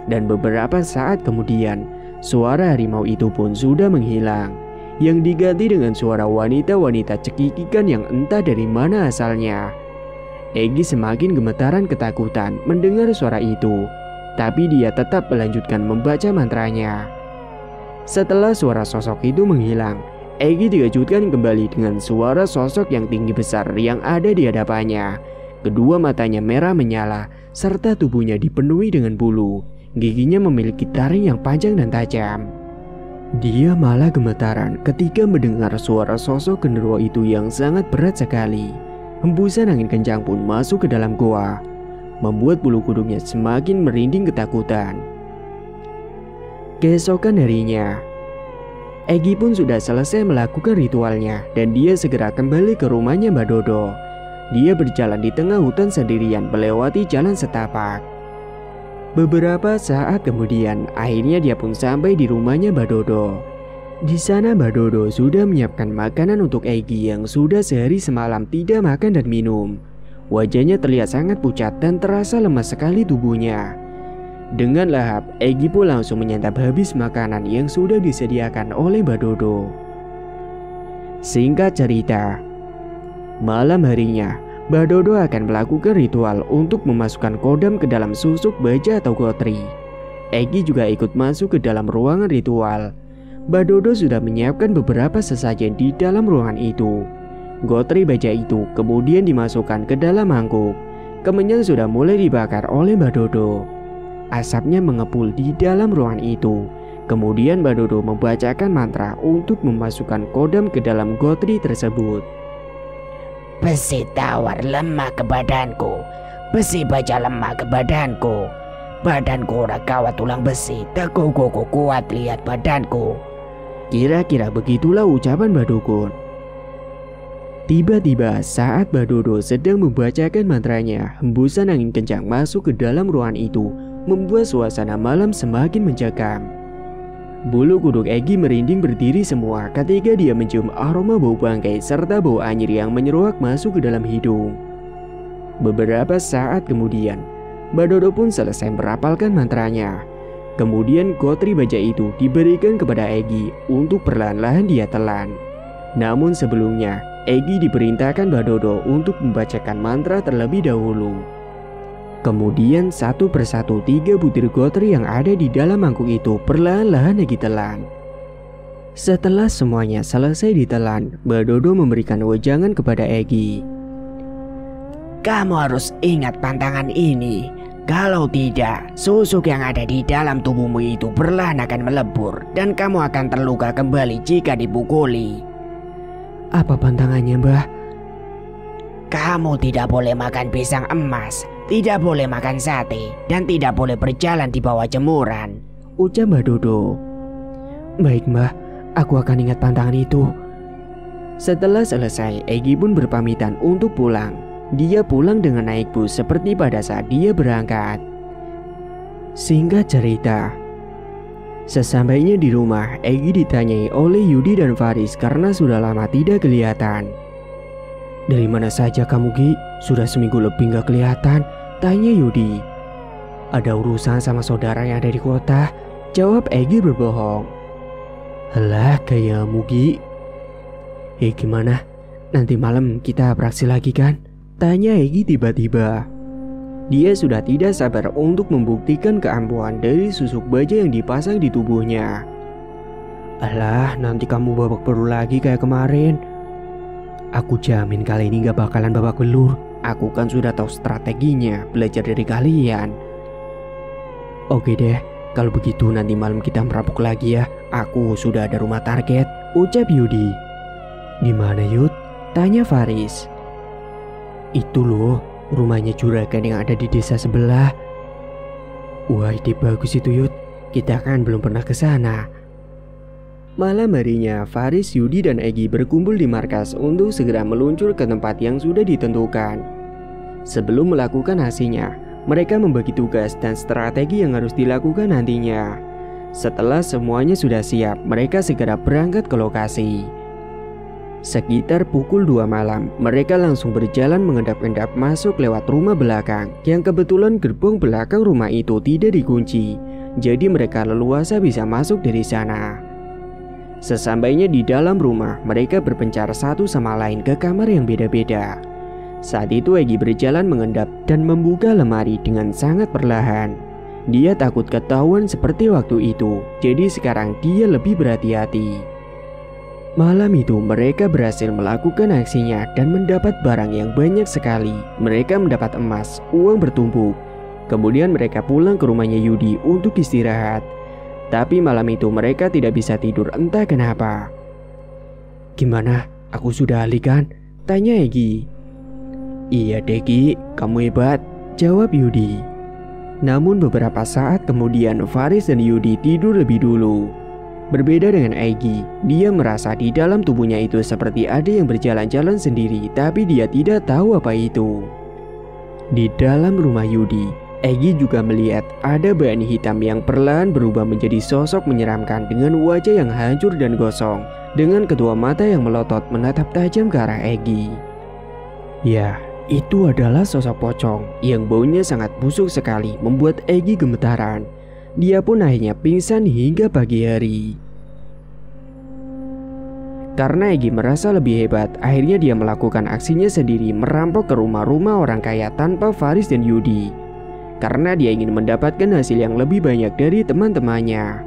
Dan beberapa saat kemudian, suara harimau itu pun sudah menghilang, yang diganti dengan suara wanita-wanita cekikikan yang entah dari mana asalnya. Egi semakin gemetaran ketakutan mendengar suara itu, tapi dia tetap melanjutkan membaca mantranya. Setelah suara sosok itu menghilang, Egi dikejutkan kembali dengan suara sosok yang tinggi besar yang ada di hadapannya. Kedua matanya merah menyala, serta tubuhnya dipenuhi dengan bulu. Giginya memiliki taring yang panjang dan tajam. Dia malah gemetaran ketika mendengar suara sosok genderuwo itu yang sangat berat sekali. Hembusan angin kencang pun masuk ke dalam goa, membuat bulu kuduknya semakin merinding ketakutan. Keesokan harinya, Egi pun sudah selesai melakukan ritualnya dan dia segera kembali ke rumahnya Mbak Dodo. Dia berjalan di tengah hutan sendirian melewati jalan setapak. Beberapa saat kemudian, akhirnya dia pun sampai di rumahnya Mbak Dodo. Di sana Mbak Dodo sudah menyiapkan makanan untuk Egi yang sudah sehari semalam tidak makan dan minum. Wajahnya terlihat sangat pucat dan terasa lemas sekali tubuhnya. Dengan lahap, Egi pun langsung menyantap habis makanan yang sudah disediakan oleh Mbak Dodo. Singkat cerita, malam harinya, Mbak Dodo akan melakukan ritual untuk memasukkan kodam ke dalam susuk baja atau gotri. Egi juga ikut masuk ke dalam ruangan ritual. Mbak Dodo sudah menyiapkan beberapa sesajen di dalam ruangan itu. Gotri baja itu kemudian dimasukkan ke dalam mangkuk. Kemenyan sudah mulai dibakar oleh Mbak Dodo. Asapnya mengepul di dalam ruangan itu. Kemudian Mbak Dodo membacakan mantra untuk memasukkan kodam ke dalam gotri tersebut. "Besi tawar lemah ke badanku, besi baja lemah ke badanku. Badanku ragawa tulang besi, teguh kuku kuat lihat badanku." Kira-kira begitulah ucapan Mbak Dukun. Tiba-tiba saat Mbak Dodo sedang membacakan mantranya, hembusan angin kencang masuk ke dalam ruangan itu, membuat suasana malam semakin mencekam. Bulu kuduk Egi merinding berdiri semua ketika dia mencium aroma bau bangkai serta bau anyir yang menyeruak masuk ke dalam hidung. Beberapa saat kemudian, Mbak Dodo pun selesai merapalkan mantranya. Kemudian gotri baja itu diberikan kepada Egi untuk perlahan-lahan dia telan. Namun sebelumnya, Egi diperintahkan Mbak Dodo untuk membacakan mantra terlebih dahulu. Kemudian satu persatu 3 butir gotri yang ada di dalam mangkuk itu perlahan-lahan Egi telan. Setelah semuanya selesai ditelan, Mbak Dodo memberikan wejangan kepada Egi. "Kamu harus ingat pantangan ini. Kalau tidak, susuk yang ada di dalam tubuhmu itu perlahan akan melebur dan kamu akan terluka kembali jika dipukuli." "Apa pantangannya, Mbah?" "Kamu tidak boleh makan pisang emas, tidak boleh makan sate, dan tidak boleh berjalan di bawah jemuran," ucap Mbak Dodo. "Baik, Mbah, aku akan ingat pantangan itu." Setelah selesai, Egi pun berpamitan untuk pulang. Dia pulang dengan naik bus seperti pada saat dia berangkat. Singkat cerita, Sesampainya di rumah, Egi ditanyai oleh Yudi dan Faris karena sudah lama tidak kelihatan. "Dari mana saja kamu, Gi? Sudah seminggu lebih gak kelihatan," tanya Yudi. "Ada urusan sama saudara yang ada di kota," jawab Egi berbohong. "Halah, gayamu, Gi." Gimana? Nanti malam kita beraksi lagi kan?" tanya Egi tiba-tiba. Dia sudah tidak sabar untuk membuktikan keampuhan dari susuk baja yang dipasang di tubuhnya. "Alah, nanti kamu babak belur lagi kayak kemarin." "Aku jamin kali ini gak bakalan babak belur. Aku kan sudah tahu strateginya, belajar dari kalian." "Oke deh, kalau begitu nanti malam kita merampok lagi ya. Aku sudah ada rumah target," ucap Yudi. "Di mana, Yud?" tanya Faris. "Itu loh, rumahnya juragan yang ada di desa sebelah." "Wah, ide bagus itu, Yud. Kita kan belum pernah ke sana." Malam harinya, Faris, Yudi, dan Egi berkumpul di markas untuk segera meluncur ke tempat yang sudah ditentukan. Sebelum melakukan aksinya, mereka membagi tugas dan strategi yang harus dilakukan nantinya. Setelah semuanya sudah siap, mereka segera berangkat ke lokasi. Sekitar pukul 2 malam, mereka langsung berjalan mengendap-endap masuk lewat rumah belakang yang kebetulan gerbong belakang rumah itu tidak dikunci. Jadi mereka leluasa bisa masuk dari sana. Sesampainya di dalam rumah, mereka berpencar satu sama lain ke kamar yang beda-beda. Saat itu Egi berjalan mengendap dan membuka lemari dengan sangat perlahan. Dia takut ketahuan seperti waktu itu, jadi sekarang dia lebih berhati-hati. Malam itu mereka berhasil melakukan aksinya dan mendapat barang yang banyak sekali. Mereka mendapat emas, uang bertumpuk. Kemudian mereka pulang ke rumahnya Yudi untuk istirahat. Tapi malam itu mereka tidak bisa tidur entah kenapa. "Gimana? Aku sudah ahli kan?" tanya Egi. "Iya Deki, kamu hebat," jawab Yudi. Namun beberapa saat kemudian Faris dan Yudi tidur lebih dulu. Berbeda dengan Egi, dia merasa di dalam tubuhnya itu seperti ada yang berjalan-jalan sendiri, tapi dia tidak tahu apa itu. Di dalam rumah Yudi, Egi juga melihat ada bayangan hitam yang perlahan berubah menjadi sosok menyeramkan dengan wajah yang hancur dan gosong, dengan kedua mata yang melotot menatap tajam ke arah Egi. Ya, itu adalah sosok pocong yang baunya sangat busuk sekali, membuat Egi gemetaran. Dia pun akhirnya pingsan hingga pagi hari. Karena Egi merasa lebih hebat, akhirnya dia melakukan aksinya sendiri, merampok ke rumah-rumah orang kaya tanpa Faris dan Yudi. Karena dia ingin mendapatkan hasil yang lebih banyak dari teman-temannya.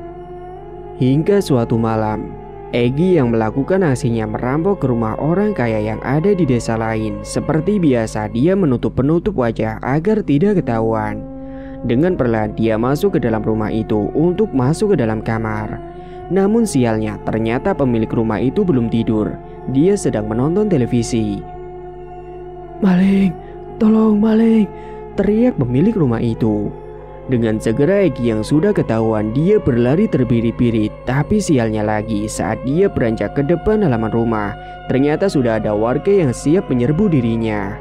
Hingga suatu malam, Egi yang melakukan aksinya merampok ke rumah orang kaya yang ada di desa lain. Seperti biasa, dia menutup-penutup wajah agar tidak ketahuan. Dengan perlahan dia masuk ke dalam rumah itu untuk masuk ke dalam kamar. Namun sialnya, ternyata pemilik rumah itu belum tidur. Dia sedang menonton televisi. "Maling, tolong maling!" teriak pemilik rumah itu. Dengan segera Egi yang sudah ketahuan, dia berlari terbirit-birit. Tapi sialnya lagi, saat dia beranjak ke depan halaman rumah, ternyata sudah ada warga yang siap menyerbu dirinya.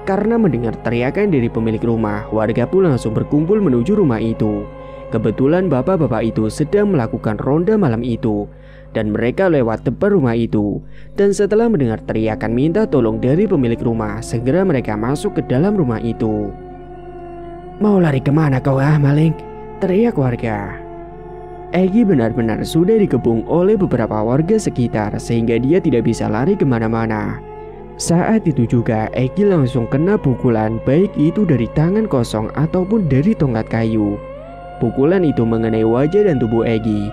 Karena mendengar teriakan dari pemilik rumah, warga pun langsung berkumpul menuju rumah itu. Kebetulan bapak-bapak itu sedang melakukan ronda malam itu, dan mereka lewat depan rumah itu. Dan setelah mendengar teriakan minta tolong dari pemilik rumah, segera mereka masuk ke dalam rumah itu. "Mau lari kemana kau maling?" teriak warga. Egi benar-benar sudah dikepung oleh beberapa warga sekitar sehingga dia tidak bisa lari kemana-mana. Saat itu juga Egi langsung kena pukulan, baik itu dari tangan kosong ataupun dari tongkat kayu. Pukulan itu mengenai wajah dan tubuh Egi.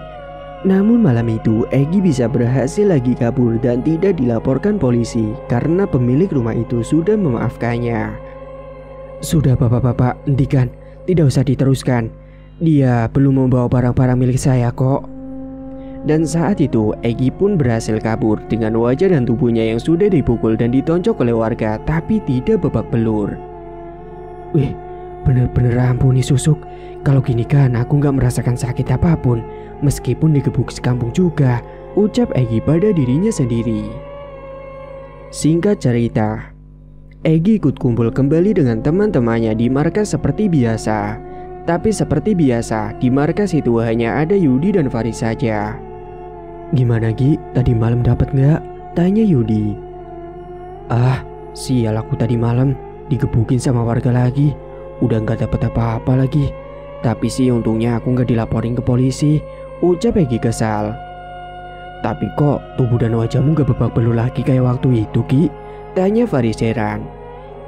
Namun malam itu Egi bisa berhasil lagi kabur dan tidak dilaporkan polisi karena pemilik rumah itu sudah memaafkannya. "Sudah bapak-bapak, hentikan, tidak usah diteruskan. Dia belum membawa barang-barang milik saya kok." Dan saat itu Egi pun berhasil kabur dengan wajah dan tubuhnya yang sudah dipukul dan ditonjok oleh warga, tapi tidak babak belur. "Wih, bener-bener ampuni susuk. Kalau gini kan aku gak merasakan sakit apapun, meskipun digebuk sekampung juga," ucap Egi pada dirinya sendiri. Singkat cerita, Egi ikut kumpul kembali dengan teman-temannya di markas seperti biasa. Tapi seperti biasa, di markas itu hanya ada Yudi dan Faris saja. "Gimana Gi, tadi malam dapat nggak?" tanya Yudi. "Ah, sial, aku tadi malam digebukin sama warga lagi. Udah nggak dapat apa-apa lagi. Tapi sih untungnya aku nggak dilaporin ke polisi," ucap Egi kesal. "Tapi kok tubuh dan wajahmu nggak babak belur lagi kayak waktu itu Ki?" tanya Faris heran.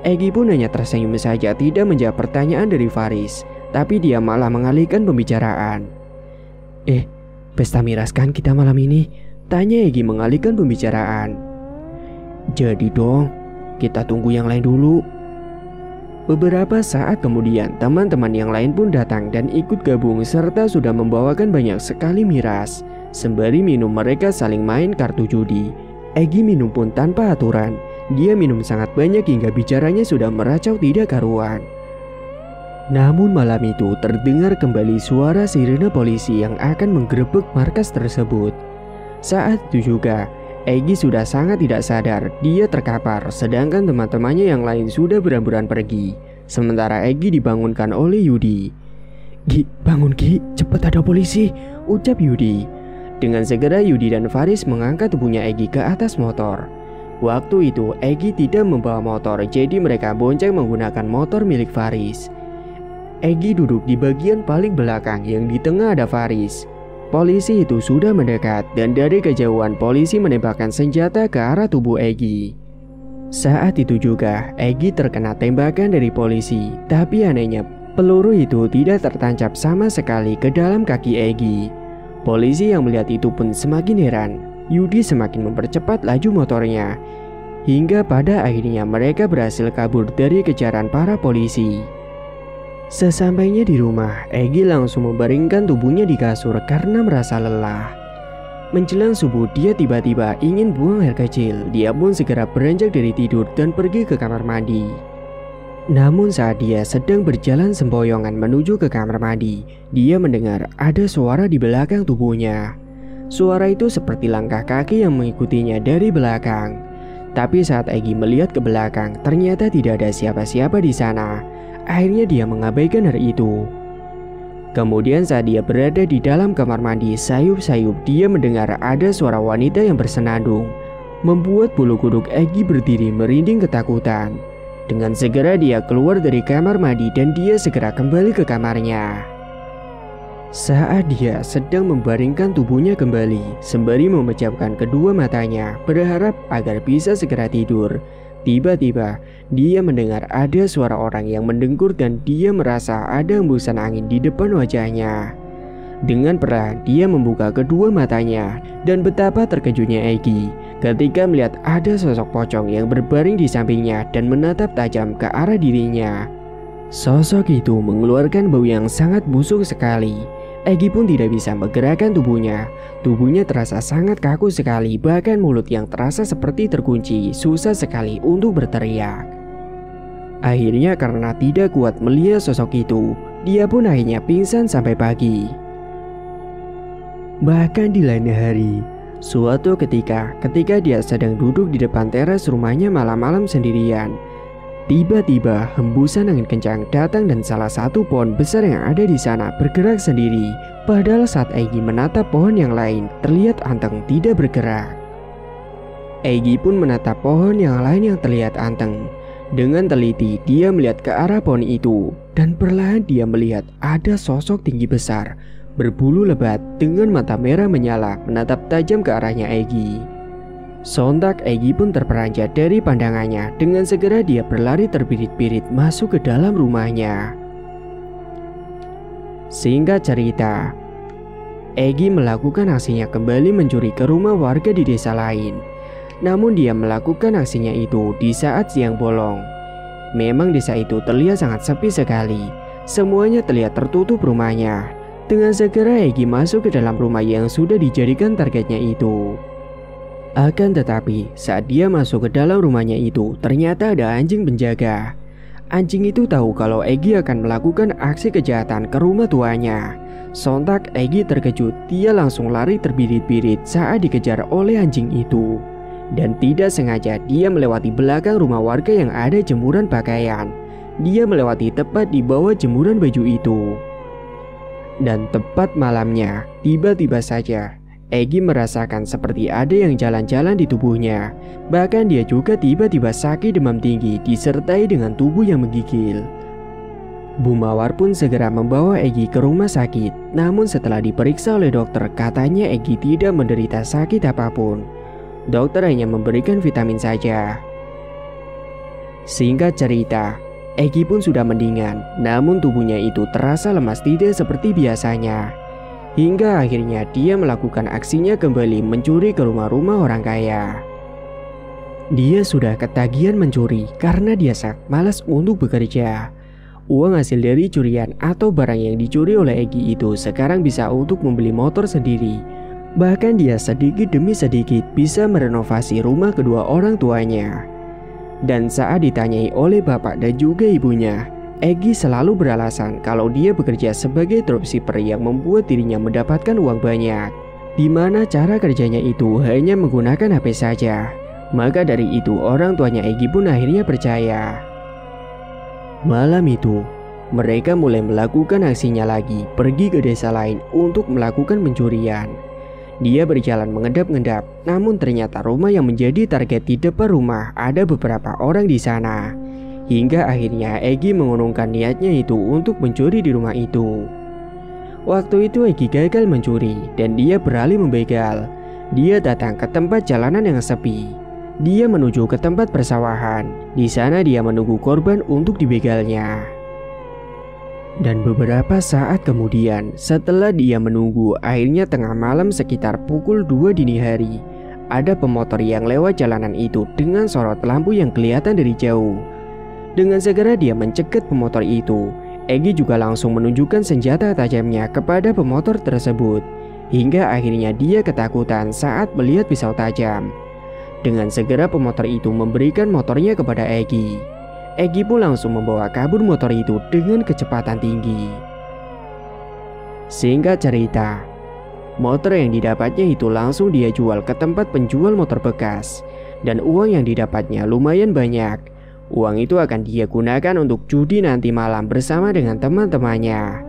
Egi pun hanya tersenyum saja, tidak menjawab pertanyaan dari Faris. Tapi dia malah mengalihkan pembicaraan. Pesta miras kan kita malam ini?" tanya Egi mengalihkan pembicaraan. "Jadi dong, kita tunggu yang lain dulu." Beberapa saat kemudian teman-teman yang lain pun datang dan ikut gabung serta sudah membawakan banyak sekali miras. Sembari minum mereka saling main kartu judi. Egi minum pun tanpa aturan. Dia minum sangat banyak hingga bicaranya sudah meracau tidak karuan. Namun malam itu terdengar kembali suara sirene polisi yang akan menggerebek markas tersebut. Saat itu juga Egi sudah sangat tidak sadar, dia terkapar sedangkan teman-temannya yang lain sudah berhamburan pergi. Sementara Egi dibangunkan oleh Yudi. "Gi, bangun Gi, cepat ada polisi," ucap Yudi. Dengan segera Yudi dan Faris mengangkat tubuhnya Egi ke atas motor. Waktu itu Egi tidak membawa motor, jadi mereka bonceng menggunakan motor milik Faris. Egi duduk di bagian paling belakang, yang di tengah ada Faris. Polisi itu sudah mendekat dan dari kejauhan polisi menembakkan senjata ke arah tubuh Egi. Saat itu juga Egi terkena tembakan dari polisi, tapi anehnya peluru itu tidak tertancap sama sekali ke dalam kaki Egi. Polisi yang melihat itu pun semakin heran. Yudi semakin mempercepat laju motornya, hingga pada akhirnya mereka berhasil kabur dari kejaran para polisi. Sesampainya di rumah, Egi langsung membaringkan tubuhnya di kasur karena merasa lelah. Menjelang subuh dia tiba-tiba ingin buang air kecil. Dia pun segera beranjak dari tidur dan pergi ke kamar mandi. Namun saat dia sedang berjalan sempoyongan menuju ke kamar mandi, dia mendengar ada suara di belakang tubuhnya. Suara itu seperti langkah kaki yang mengikutinya dari belakang. Tapi saat Egi melihat ke belakang, ternyata tidak ada siapa-siapa di sana. Akhirnya dia mengabaikan hal itu. Kemudian saat dia berada di dalam kamar mandi, sayup-sayup dia mendengar ada suara wanita yang bersenandung, membuat bulu kuduk Egi berdiri merinding ketakutan. Dengan segera dia keluar dari kamar mandi dan dia segera kembali ke kamarnya. Saat dia sedang membaringkan tubuhnya kembali, sembari memejamkan kedua matanya, berharap agar bisa segera tidur, tiba-tiba dia mendengar ada suara orang yang mendengkur dan dia merasa ada hembusan angin di depan wajahnya. Dengan perlahan dia membuka kedua matanya dan betapa terkejutnya Egi ketika melihat ada sosok pocong yang berbaring di sampingnya dan menatap tajam ke arah dirinya. Sosok itu mengeluarkan bau yang sangat busuk sekali. Egi pun tidak bisa menggerakkan tubuhnya. Tubuhnya terasa sangat kaku sekali, bahkan mulut yang terasa seperti terkunci, susah sekali untuk berteriak. Akhirnya karena tidak kuat melihat sosok itu, dia pun akhirnya pingsan sampai pagi. Bahkan di lain hari, suatu ketika dia sedang duduk di depan teras rumahnya malam-malam sendirian, tiba-tiba hembusan angin kencang datang dan salah satu pohon besar yang ada di sana bergerak sendiri. Padahal saat Egi menatap pohon yang lain, terlihat anteng tidak bergerak. Egi pun menatap pohon yang lain yang terlihat anteng. Dengan teliti dia melihat ke arah pohon itu dan perlahan dia melihat ada sosok tinggi besar, berbulu lebat dengan mata merah menyala menatap tajam ke arahnya Egi. Sontak Egi pun terperanjat dari pandangannya. Dengan segera dia berlari terbirit-birit masuk ke dalam rumahnya. Singkat cerita, Egi melakukan aksinya kembali mencuri ke rumah warga di desa lain. Namun dia melakukan aksinya itu di saat siang bolong. Memang desa itu terlihat sangat sepi sekali. Semuanya terlihat tertutup rumahnya. Dengan segera Egi masuk ke dalam rumah yang sudah dijadikan targetnya itu. Akan tetapi saat dia masuk ke dalam rumahnya itu, ternyata ada anjing penjaga. Anjing itu tahu kalau Egi akan melakukan aksi kejahatan ke rumah tuanya. Sontak Egi terkejut, dia langsung lari terbirit-birit saat dikejar oleh anjing itu. Dan tidak sengaja dia melewati belakang rumah warga yang ada jemuran pakaian. dia melewati tepat di bawah jemuran baju itu. Dan tepat malamnya, tiba-tiba saja Egy merasakan seperti ada yang jalan-jalan di tubuhnya. Bahkan dia juga tiba-tiba sakit demam tinggi disertai dengan tubuh yang menggigil. Bu Mawar pun segera membawa Egy ke rumah sakit. Namun setelah diperiksa oleh dokter, katanya Egy tidak menderita sakit apapun. Dokter hanya memberikan vitamin saja. Singkat cerita, Egy pun sudah mendingan. Namun tubuhnya itu terasa lemas tidak seperti biasanya. Hingga akhirnya dia melakukan aksinya kembali mencuri ke rumah-rumah orang kaya. Dia sudah ketagihan mencuri karena dia sangat malas untuk bekerja. Uang hasil dari curian atau barang yang dicuri oleh Egy itu sekarang bisa untuk membeli motor sendiri. Bahkan dia sedikit demi sedikit bisa merenovasi rumah kedua orang tuanya. Dan saat ditanyai oleh bapak dan juga ibunya, Egy selalu beralasan kalau dia bekerja sebagai dropshipper yang membuat dirinya mendapatkan uang banyak, di mana cara kerjanya itu hanya menggunakan HP saja. Maka dari itu orang tuanya Egy pun akhirnya percaya. Malam itu, mereka mulai melakukan aksinya lagi, pergi ke desa lain untuk melakukan pencurian. Dia berjalan mengendap-endap, namun ternyata rumah yang menjadi target di depan rumah ada beberapa orang di sana. Hingga akhirnya Egy mengurungkan niatnya itu untuk mencuri di rumah itu. Waktu itu Egy gagal mencuri dan dia beralih membegal. Dia datang ke tempat jalanan yang sepi. Dia menuju ke tempat persawahan. Di sana dia menunggu korban untuk dibegalnya. Dan beberapa saat kemudian, setelah dia menunggu, akhirnya tengah malam sekitar pukul 2 dini hari, ada pemotor yang lewat jalanan itu dengan sorot lampu yang kelihatan dari jauh. Dengan segera dia mencegat pemotor itu. Egy juga langsung menunjukkan senjata tajamnya kepada pemotor tersebut. Hingga akhirnya dia ketakutan saat melihat pisau tajam. Dengan segera pemotor itu memberikan motornya kepada Egy. Egy pun langsung membawa kabur motor itu dengan kecepatan tinggi. Singkat cerita, motor yang didapatnya itu langsung dia jual ke tempat penjual motor bekas. Dan uang yang didapatnya lumayan banyak. Uang itu akan dia gunakan untuk judi nanti malam bersama dengan teman-temannya.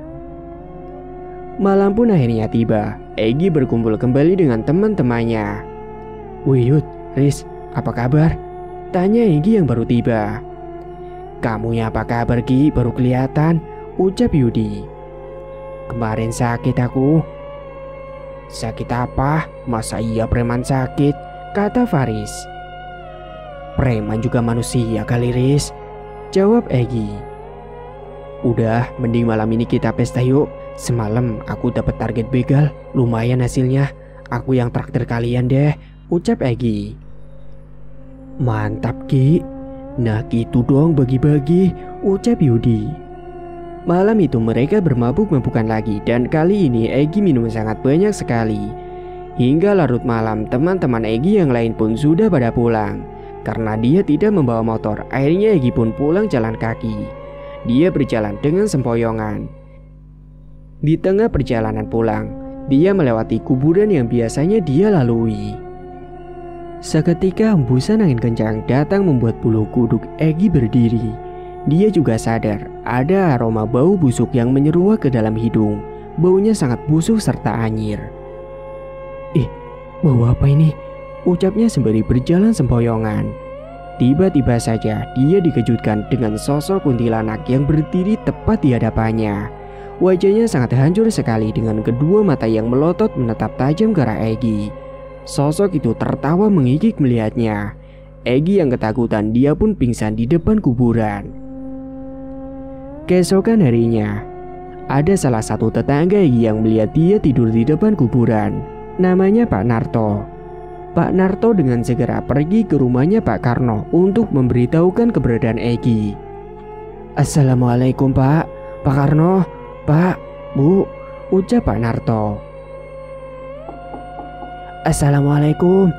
Malam pun akhirnya tiba. Egy berkumpul kembali dengan teman-temannya. "Wih Yud, Riz, apa kabar?" tanya Egy yang baru tiba. "Kamunya apa kabar Ki? Baru kelihatan," ucap Yudi. "Kemarin sakit aku." "Sakit apa? Masa iya preman sakit?" kata Faris. "Preman juga manusia kali Riz," jawab Egy. "Udah, mending malam ini kita pesta yuk. Semalam aku dapat target begal, lumayan hasilnya. Aku yang traktir kalian deh," ucap Egy. "Mantap Ki. Nah gitu dong bagi-bagi," ucap Yudi. Malam itu mereka bermabuk-mabukan lagi dan kali ini Egy minum sangat banyak sekali. Hingga larut malam teman-teman Egy yang lain pun sudah pada pulang. Karena dia tidak membawa motor, akhirnya Egy pun pulang jalan kaki. Dia berjalan dengan sempoyongan. Di tengah perjalanan pulang, dia melewati kuburan yang biasanya dia lalui. Seketika hembusan angin kencang datang membuat bulu kuduk Egy berdiri. Dia juga sadar ada aroma bau busuk yang menyeruak ke dalam hidung. Baunya sangat busuk serta anyir. Bau apa ini?" ucapnya sembari berjalan sempoyongan. Tiba-tiba saja dia dikejutkan dengan sosok kuntilanak yang berdiri tepat di hadapannya. Wajahnya sangat hancur sekali dengan kedua mata yang melotot menatap tajam ke arah Egy. Sosok itu tertawa mengikik melihatnya. Egy yang ketakutan dia pun pingsan di depan kuburan. Keesokan harinya, ada salah satu tetangga Egy yang melihat dia tidur di depan kuburan. Namanya Pak Narto. Pak Narto dengan segera pergi ke rumahnya Pak Karno untuk memberitahukan keberadaan Egy. "Assalamualaikum Pak Karno, Pak, Bu," ucap Pak Narto. "Assalamualaikum."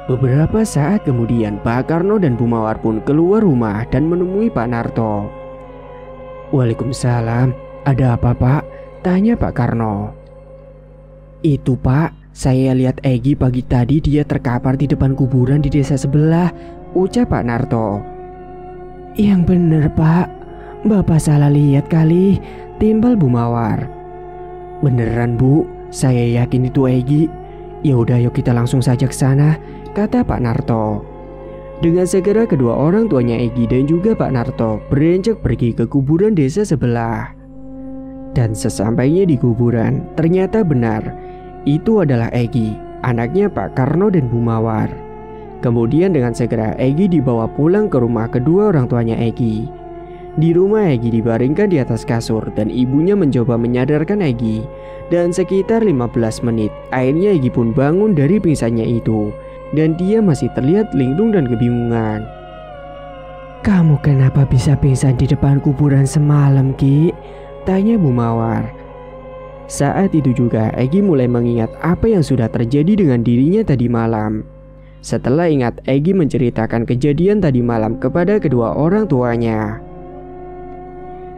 Beberapa saat kemudian Pak Karno dan Bu Mawar pun keluar rumah dan menemui Pak Narto. "Waalaikumsalam, ada apa Pak?" tanya Pak Karno. "Itu Pak, saya lihat Egy pagi tadi dia terkapar di depan kuburan di desa sebelah," ucap Pak Narto. "Yang bener Pak," Bapak salah lihat kali, timbal Bu Mawar. Beneran Bu, saya yakin itu Egi. Ya udah yuk kita langsung saja ke sana, kata Pak Narto. Dengan segera kedua orang tuanya Egi dan juga Pak Narto beranjak pergi ke kuburan desa sebelah. Dan sesampainya di kuburan, ternyata benar, itu adalah Egi, anaknya Pak Karno dan Bu Mawar. Kemudian dengan segera Egi dibawa pulang ke rumah kedua orang tuanya Egi. Di rumah Egi dibaringkan di atas kasur dan ibunya mencoba menyadarkan Egi. Dan sekitar 15 menit, akhirnya Egi pun bangun dari pingsannya itu. Dan dia masih terlihat linglung dan kebingungan. Kamu kenapa bisa pingsan di depan kuburan semalam, Ki? Tanya Bu Mawar. Saat itu juga Egi mulai mengingat apa yang sudah terjadi dengan dirinya tadi malam. Setelah ingat, Egi menceritakan kejadian tadi malam kepada kedua orang tuanya.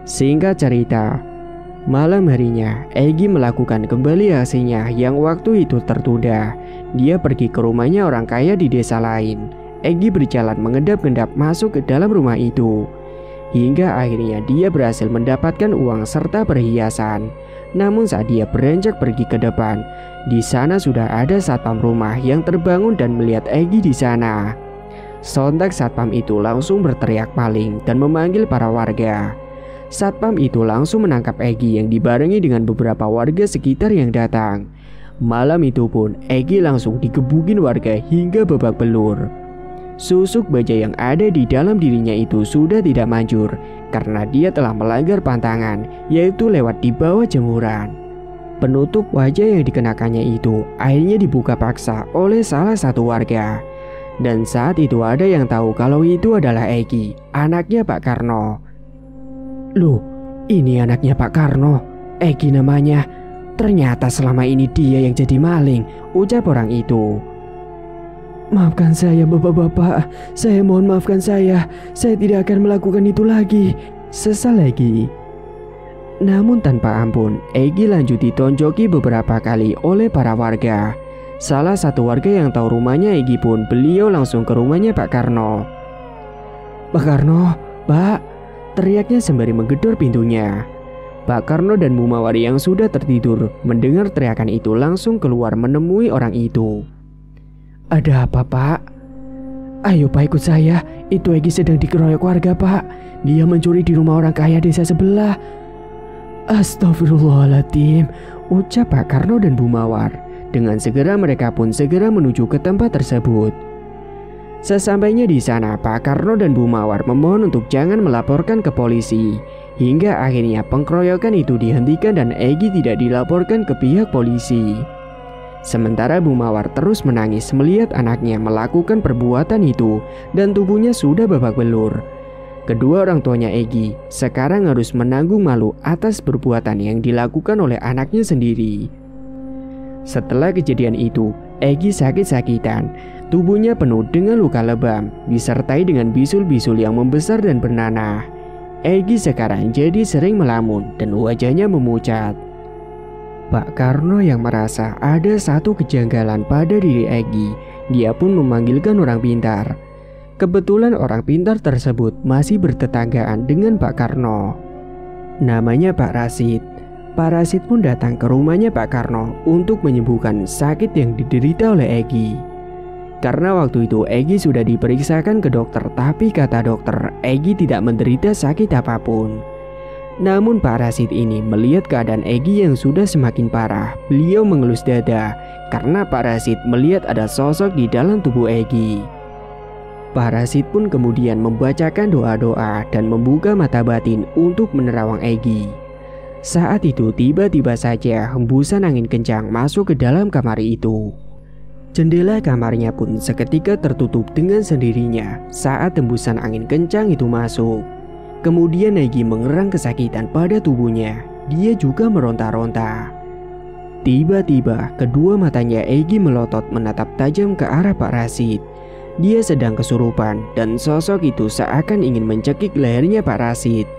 Singkat cerita, malam harinya Egi melakukan kembali aksinya yang waktu itu tertunda. Dia pergi ke rumahnya orang kaya di desa lain. Egi berjalan mengendap-endap masuk ke dalam rumah itu. Hingga akhirnya dia berhasil mendapatkan uang serta perhiasan. Namun saat dia beranjak pergi ke depan, di sana sudah ada satpam rumah yang terbangun dan melihat Egi di sana. Sontak satpam itu langsung berteriak maling dan memanggil para warga. Satpam itu langsung menangkap Egi yang dibarengi dengan beberapa warga sekitar yang datang. Malam itu pun Egi langsung digebukin warga hingga babak belur. Susuk baja yang ada di dalam dirinya itu sudah tidak manjur karena dia telah melanggar pantangan, yaitu lewat di bawah jemuran. Penutup wajah yang dikenakannya itu akhirnya dibuka paksa oleh salah satu warga. Dan saat itu ada yang tahu kalau itu adalah Egi, anaknya Pak Karno. Loh, ini anaknya Pak Karno, Egi namanya. Ternyata selama ini dia yang jadi maling, ucap orang itu. Maafkan saya bapak-bapak, saya mohon maafkan saya tidak akan melakukan itu lagi, sesal Egi. Namun tanpa ampun, Egi lanjut ditonjoki beberapa kali oleh para warga. Salah satu warga yang tahu rumahnya Egi pun beliau langsung ke rumahnya Pak Karno. Pak Karno, Pak, teriaknya sembari menggedor pintunya. Pak Karno dan Bu Mawar yang sudah tertidur mendengar teriakan itu langsung keluar menemui orang itu. Ada apa, Pak? Ayo Pak, ikut saya. Itu Egi sedang dikeroyok warga, Pak. Dia mencuri di rumah orang kaya desa sebelah. Astagfirullahaladzim, ucap Pak Karno dan Bu Mawar. Dengan segera mereka pun segera menuju ke tempat tersebut. Sesampainya di sana, Pak Karno dan Bu Mawar memohon untuk jangan melaporkan ke polisi. Hingga akhirnya pengkeroyokan itu dihentikan dan Egi tidak dilaporkan ke pihak polisi. Sementara Bu Mawar terus menangis melihat anaknya melakukan perbuatan itu dan tubuhnya sudah babak belur. Kedua orang tuanya Egi sekarang harus menanggung malu atas perbuatan yang dilakukan oleh anaknya sendiri. Setelah kejadian itu, Egi sakit-sakitan. Tubuhnya penuh dengan luka lebam, disertai dengan bisul-bisul yang membesar dan bernanah. Egi sekarang jadi sering melamun dan wajahnya memucat. Pak Karno yang merasa ada satu kejanggalan pada diri Egi, dia pun memanggilkan orang pintar. Kebetulan orang pintar tersebut masih bertetanggaan dengan Pak Karno. Namanya Pak Rasid. Pak Rasid pun datang ke rumahnya Pak Karno untuk menyembuhkan sakit yang diderita oleh Egi. Karena waktu itu Egi sudah diperiksakan ke dokter, tapi kata dokter Egi tidak menderita sakit apapun. Namun Pak Rasid ini melihat keadaan Egi yang sudah semakin parah. Beliau mengelus dada karena Pak Rasid melihat ada sosok di dalam tubuh Egi. Pak Rasid pun kemudian membacakan doa-doa dan membuka mata batin untuk menerawang Egi. Saat itu tiba-tiba saja hembusan angin kencang masuk ke dalam kamar itu. Jendela kamarnya pun seketika tertutup dengan sendirinya saat hembusan angin kencang itu masuk. Kemudian Egi mengerang kesakitan pada tubuhnya. Dia juga meronta-ronta. Tiba-tiba kedua matanya Egi melotot menatap tajam ke arah Pak Rasid. Dia sedang kesurupan dan sosok itu seakan ingin mencekik lehernya Pak Rasid.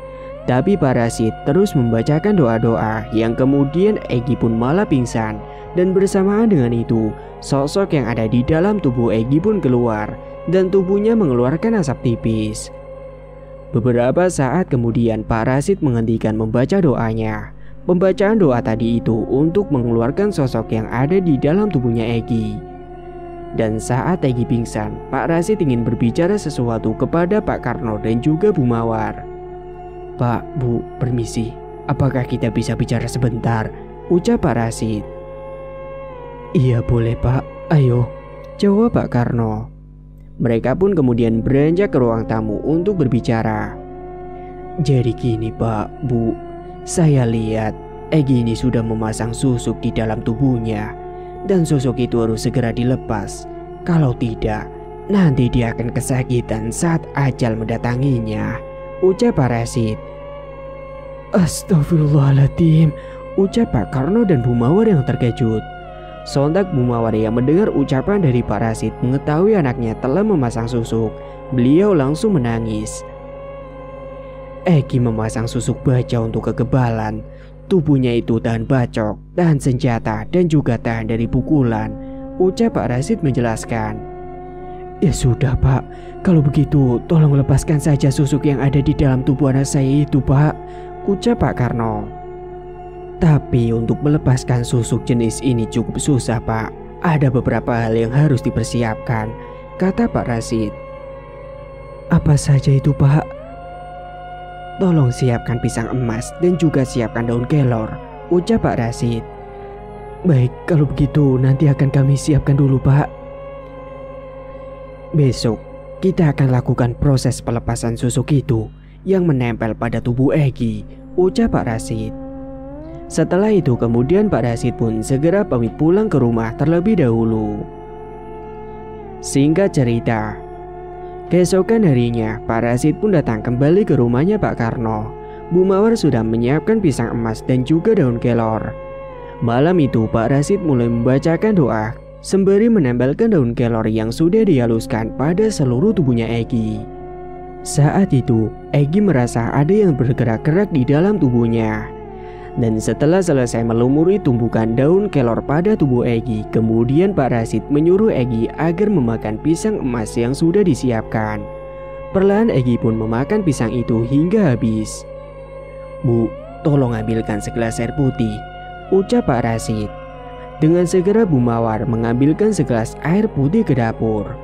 Tapi Pak Rasid terus membacakan doa-doa yang kemudian Egi pun malah pingsan. Dan bersamaan dengan itu, sosok yang ada di dalam tubuh Egi pun keluar dan tubuhnya mengeluarkan asap tipis. Beberapa saat kemudian Pak Rashid menghentikan membaca doanya. Pembacaan doa tadi itu untuk mengeluarkan sosok yang ada di dalam tubuhnya Egy. Dan saat Egy pingsan, Pak Rashid ingin berbicara sesuatu kepada Pak Karno dan juga Bu Mawar. "Pak, Bu, permisi. Apakah kita bisa bicara sebentar?" ucap Pak Rashid. "Iya boleh Pak, ayo," jawab Pak Karno. Mereka pun kemudian beranjak ke ruang tamu untuk berbicara. "Jadi gini Pak, Bu, saya lihat Egy ini sudah memasang susuk di dalam tubuhnya. Dan susuk itu harus segera dilepas. Kalau tidak, nanti dia akan kesakitan saat ajal mendatanginya," ucap Pak Rashid. "Astagfirullahaladzim," ucap Pak Karno dan Bu Mawar yang terkejut. Sontak Bu Mawar yang mendengar ucapan dari Pak Rashid mengetahui anaknya telah memasang susuk. Beliau langsung menangis. "Egy memasang susuk baja untuk kekebalan. Tubuhnya itu tahan bacok, tahan senjata, dan juga tahan dari pukulan," ucap Pak Rashid menjelaskan. "Ya sudah Pak, kalau begitu tolong lepaskan saja susuk yang ada di dalam tubuh anak saya itu Pak," ucap Pak Karno. "Tapi untuk melepaskan susuk jenis ini cukup susah Pak. Ada beberapa hal yang harus dipersiapkan," kata Pak Rashid. "Apa saja itu Pak?" "Tolong siapkan pisang emas dan juga siapkan daun kelor," ucap Pak Rashid. "Baik, kalau begitu nanti akan kami siapkan dulu Pak." "Besok kita akan lakukan proses pelepasan susuk itu yang menempel pada tubuh Egy," ucap Pak Rashid. Setelah itu kemudian Pak Rashid pun segera pamit pulang ke rumah terlebih dahulu. Singkat cerita, keesokan harinya Pak Rashid pun datang kembali ke rumahnya Pak Karno. Bu Mawar sudah menyiapkan pisang emas dan juga daun kelor. Malam itu Pak Rashid mulai membacakan doa sembari menempelkan daun kelor yang sudah dihaluskan pada seluruh tubuhnya Egy. Saat itu Egy merasa ada yang bergerak-gerak di dalam tubuhnya. Dan setelah selesai melumuri tumbukan daun kelor pada tubuh Egy, kemudian Pak Rashid menyuruh Egy agar memakan pisang emas yang sudah disiapkan. Perlahan Egy pun memakan pisang itu hingga habis. "Bu, tolong ambilkan segelas air putih," ucap Pak Rashid. Dengan segera Bu Mawar mengambilkan segelas air putih ke dapur.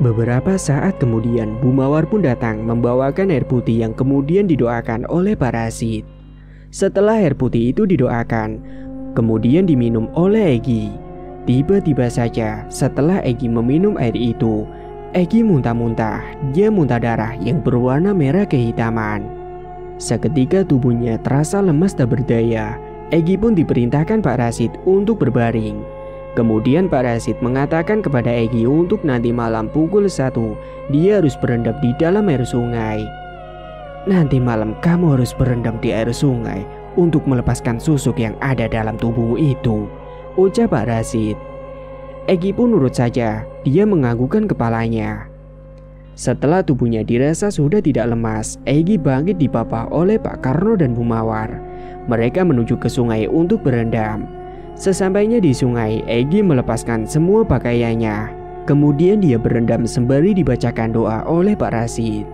Beberapa saat kemudian Bu Mawar pun datang membawakan air putih yang kemudian didoakan oleh Pak Rashid. Setelah air putih itu didoakan, kemudian diminum oleh Egy. Tiba-tiba saja setelah Egy meminum air itu, Egy muntah-muntah. Dia muntah darah yang berwarna merah kehitaman. Seketika tubuhnya terasa lemas tak berdaya. Egy pun diperintahkan Pak Rashid untuk berbaring. Kemudian Pak Rashid mengatakan kepada Egy untuk nanti malam pukul 1 dia harus berendam di dalam air sungai. "Nanti malam kamu harus berendam di air sungai untuk melepaskan susuk yang ada dalam tubuhmu itu," ucap Pak Rashid. Egy pun nurut saja. Dia menganggukkan kepalanya. Setelah tubuhnya dirasa sudah tidak lemas, Egy bangkit dipapah oleh Pak Karno dan Bu Mawar. Mereka menuju ke sungai untuk berendam. Sesampainya di sungai, Egy melepaskan semua pakaiannya. Kemudian dia berendam sembari dibacakan doa oleh Pak Rashid.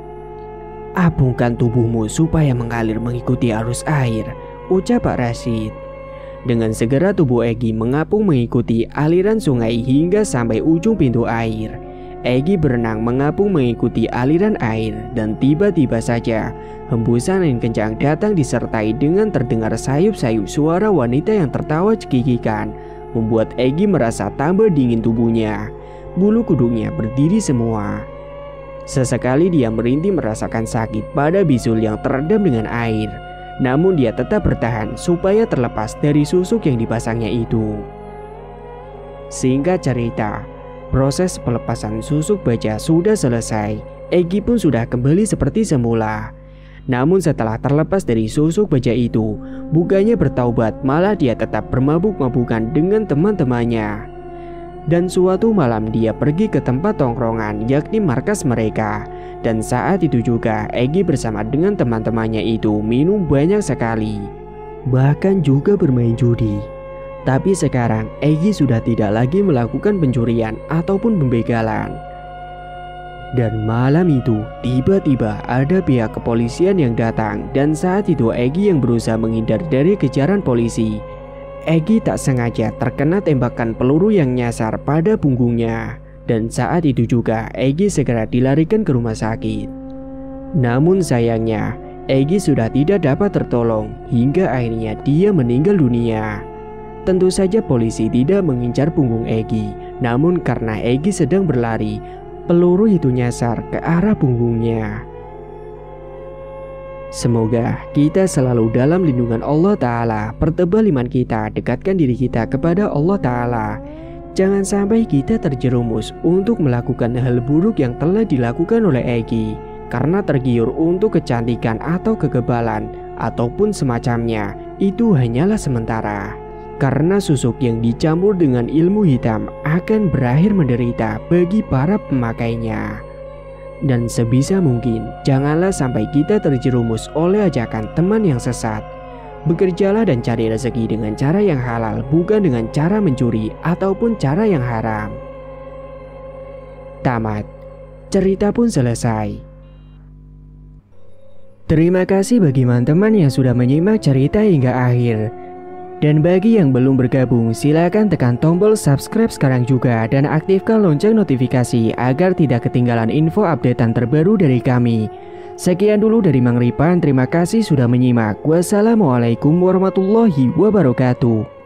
"Apungkan tubuhmu supaya mengalir mengikuti arus air," ucap Pak Rashid. Dengan segera tubuh Egy mengapung mengikuti aliran sungai hingga sampai ujung pintu air. Egy berenang mengapung mengikuti aliran air dan tiba-tiba saja hembusan angin kencang datang disertai dengan terdengar sayup-sayup suara wanita yang tertawa cekikikan, membuat Egy merasa tambah dingin tubuhnya. Bulu kuduknya berdiri semua. Sesekali dia merintih merasakan sakit pada bisul yang terendam dengan air. Namun dia tetap bertahan supaya terlepas dari susuk yang dipasangnya itu. Singkat cerita, proses pelepasan susuk baja sudah selesai. Egy pun sudah kembali seperti semula. Namun setelah terlepas dari susuk baja itu, bukannya bertaubat, malah dia tetap bermabuk-mabukan dengan teman-temannya. Dan suatu malam dia pergi ke tempat tongkrongan, yakni markas mereka. Dan saat itu juga Egy bersama dengan teman-temannya itu minum banyak sekali, bahkan juga bermain judi. Tapi sekarang Egy sudah tidak lagi melakukan pencurian ataupun pembegalan. Dan malam itu tiba-tiba ada pihak kepolisian yang datang, dan saat itu Egy yang berusaha menghindar dari kejaran polisi. Egy tak sengaja terkena tembakan peluru yang nyasar pada punggungnya, dan saat itu juga Egy segera dilarikan ke rumah sakit. Namun sayangnya Egy sudah tidak dapat tertolong hingga akhirnya dia meninggal dunia. Tentu saja polisi tidak mengincar punggung Egy, namun karena Egy sedang berlari, peluru itu nyasar ke arah punggungnya. Semoga kita selalu dalam lindungan Allah Ta'ala. Pertebal iman kita, dekatkan diri kita kepada Allah Ta'ala. Jangan sampai kita terjerumus untuk melakukan hal buruk yang telah dilakukan oleh Egy karena tergiur untuk kecantikan atau kekebalan ataupun semacamnya. Itu hanyalah sementara. Karena susuk yang dicampur dengan ilmu hitam akan berakhir menderita bagi para pemakainya. Dan sebisa mungkin janganlah sampai kita terjerumus oleh ajakan teman yang sesat. Bekerjalah dan cari rezeki dengan cara yang halal, bukan dengan cara mencuri ataupun cara yang haram. Tamat. Cerita pun selesai. Terima kasih bagi teman-teman yang sudah menyimak cerita hingga akhir. Dan bagi yang belum bergabung, silakan tekan tombol subscribe sekarang juga dan aktifkan lonceng notifikasi agar tidak ketinggalan info updatean terbaru dari kami. Sekian dulu dari Mang Ripan, terima kasih sudah menyimak. Wassalamualaikum warahmatullahi wabarakatuh.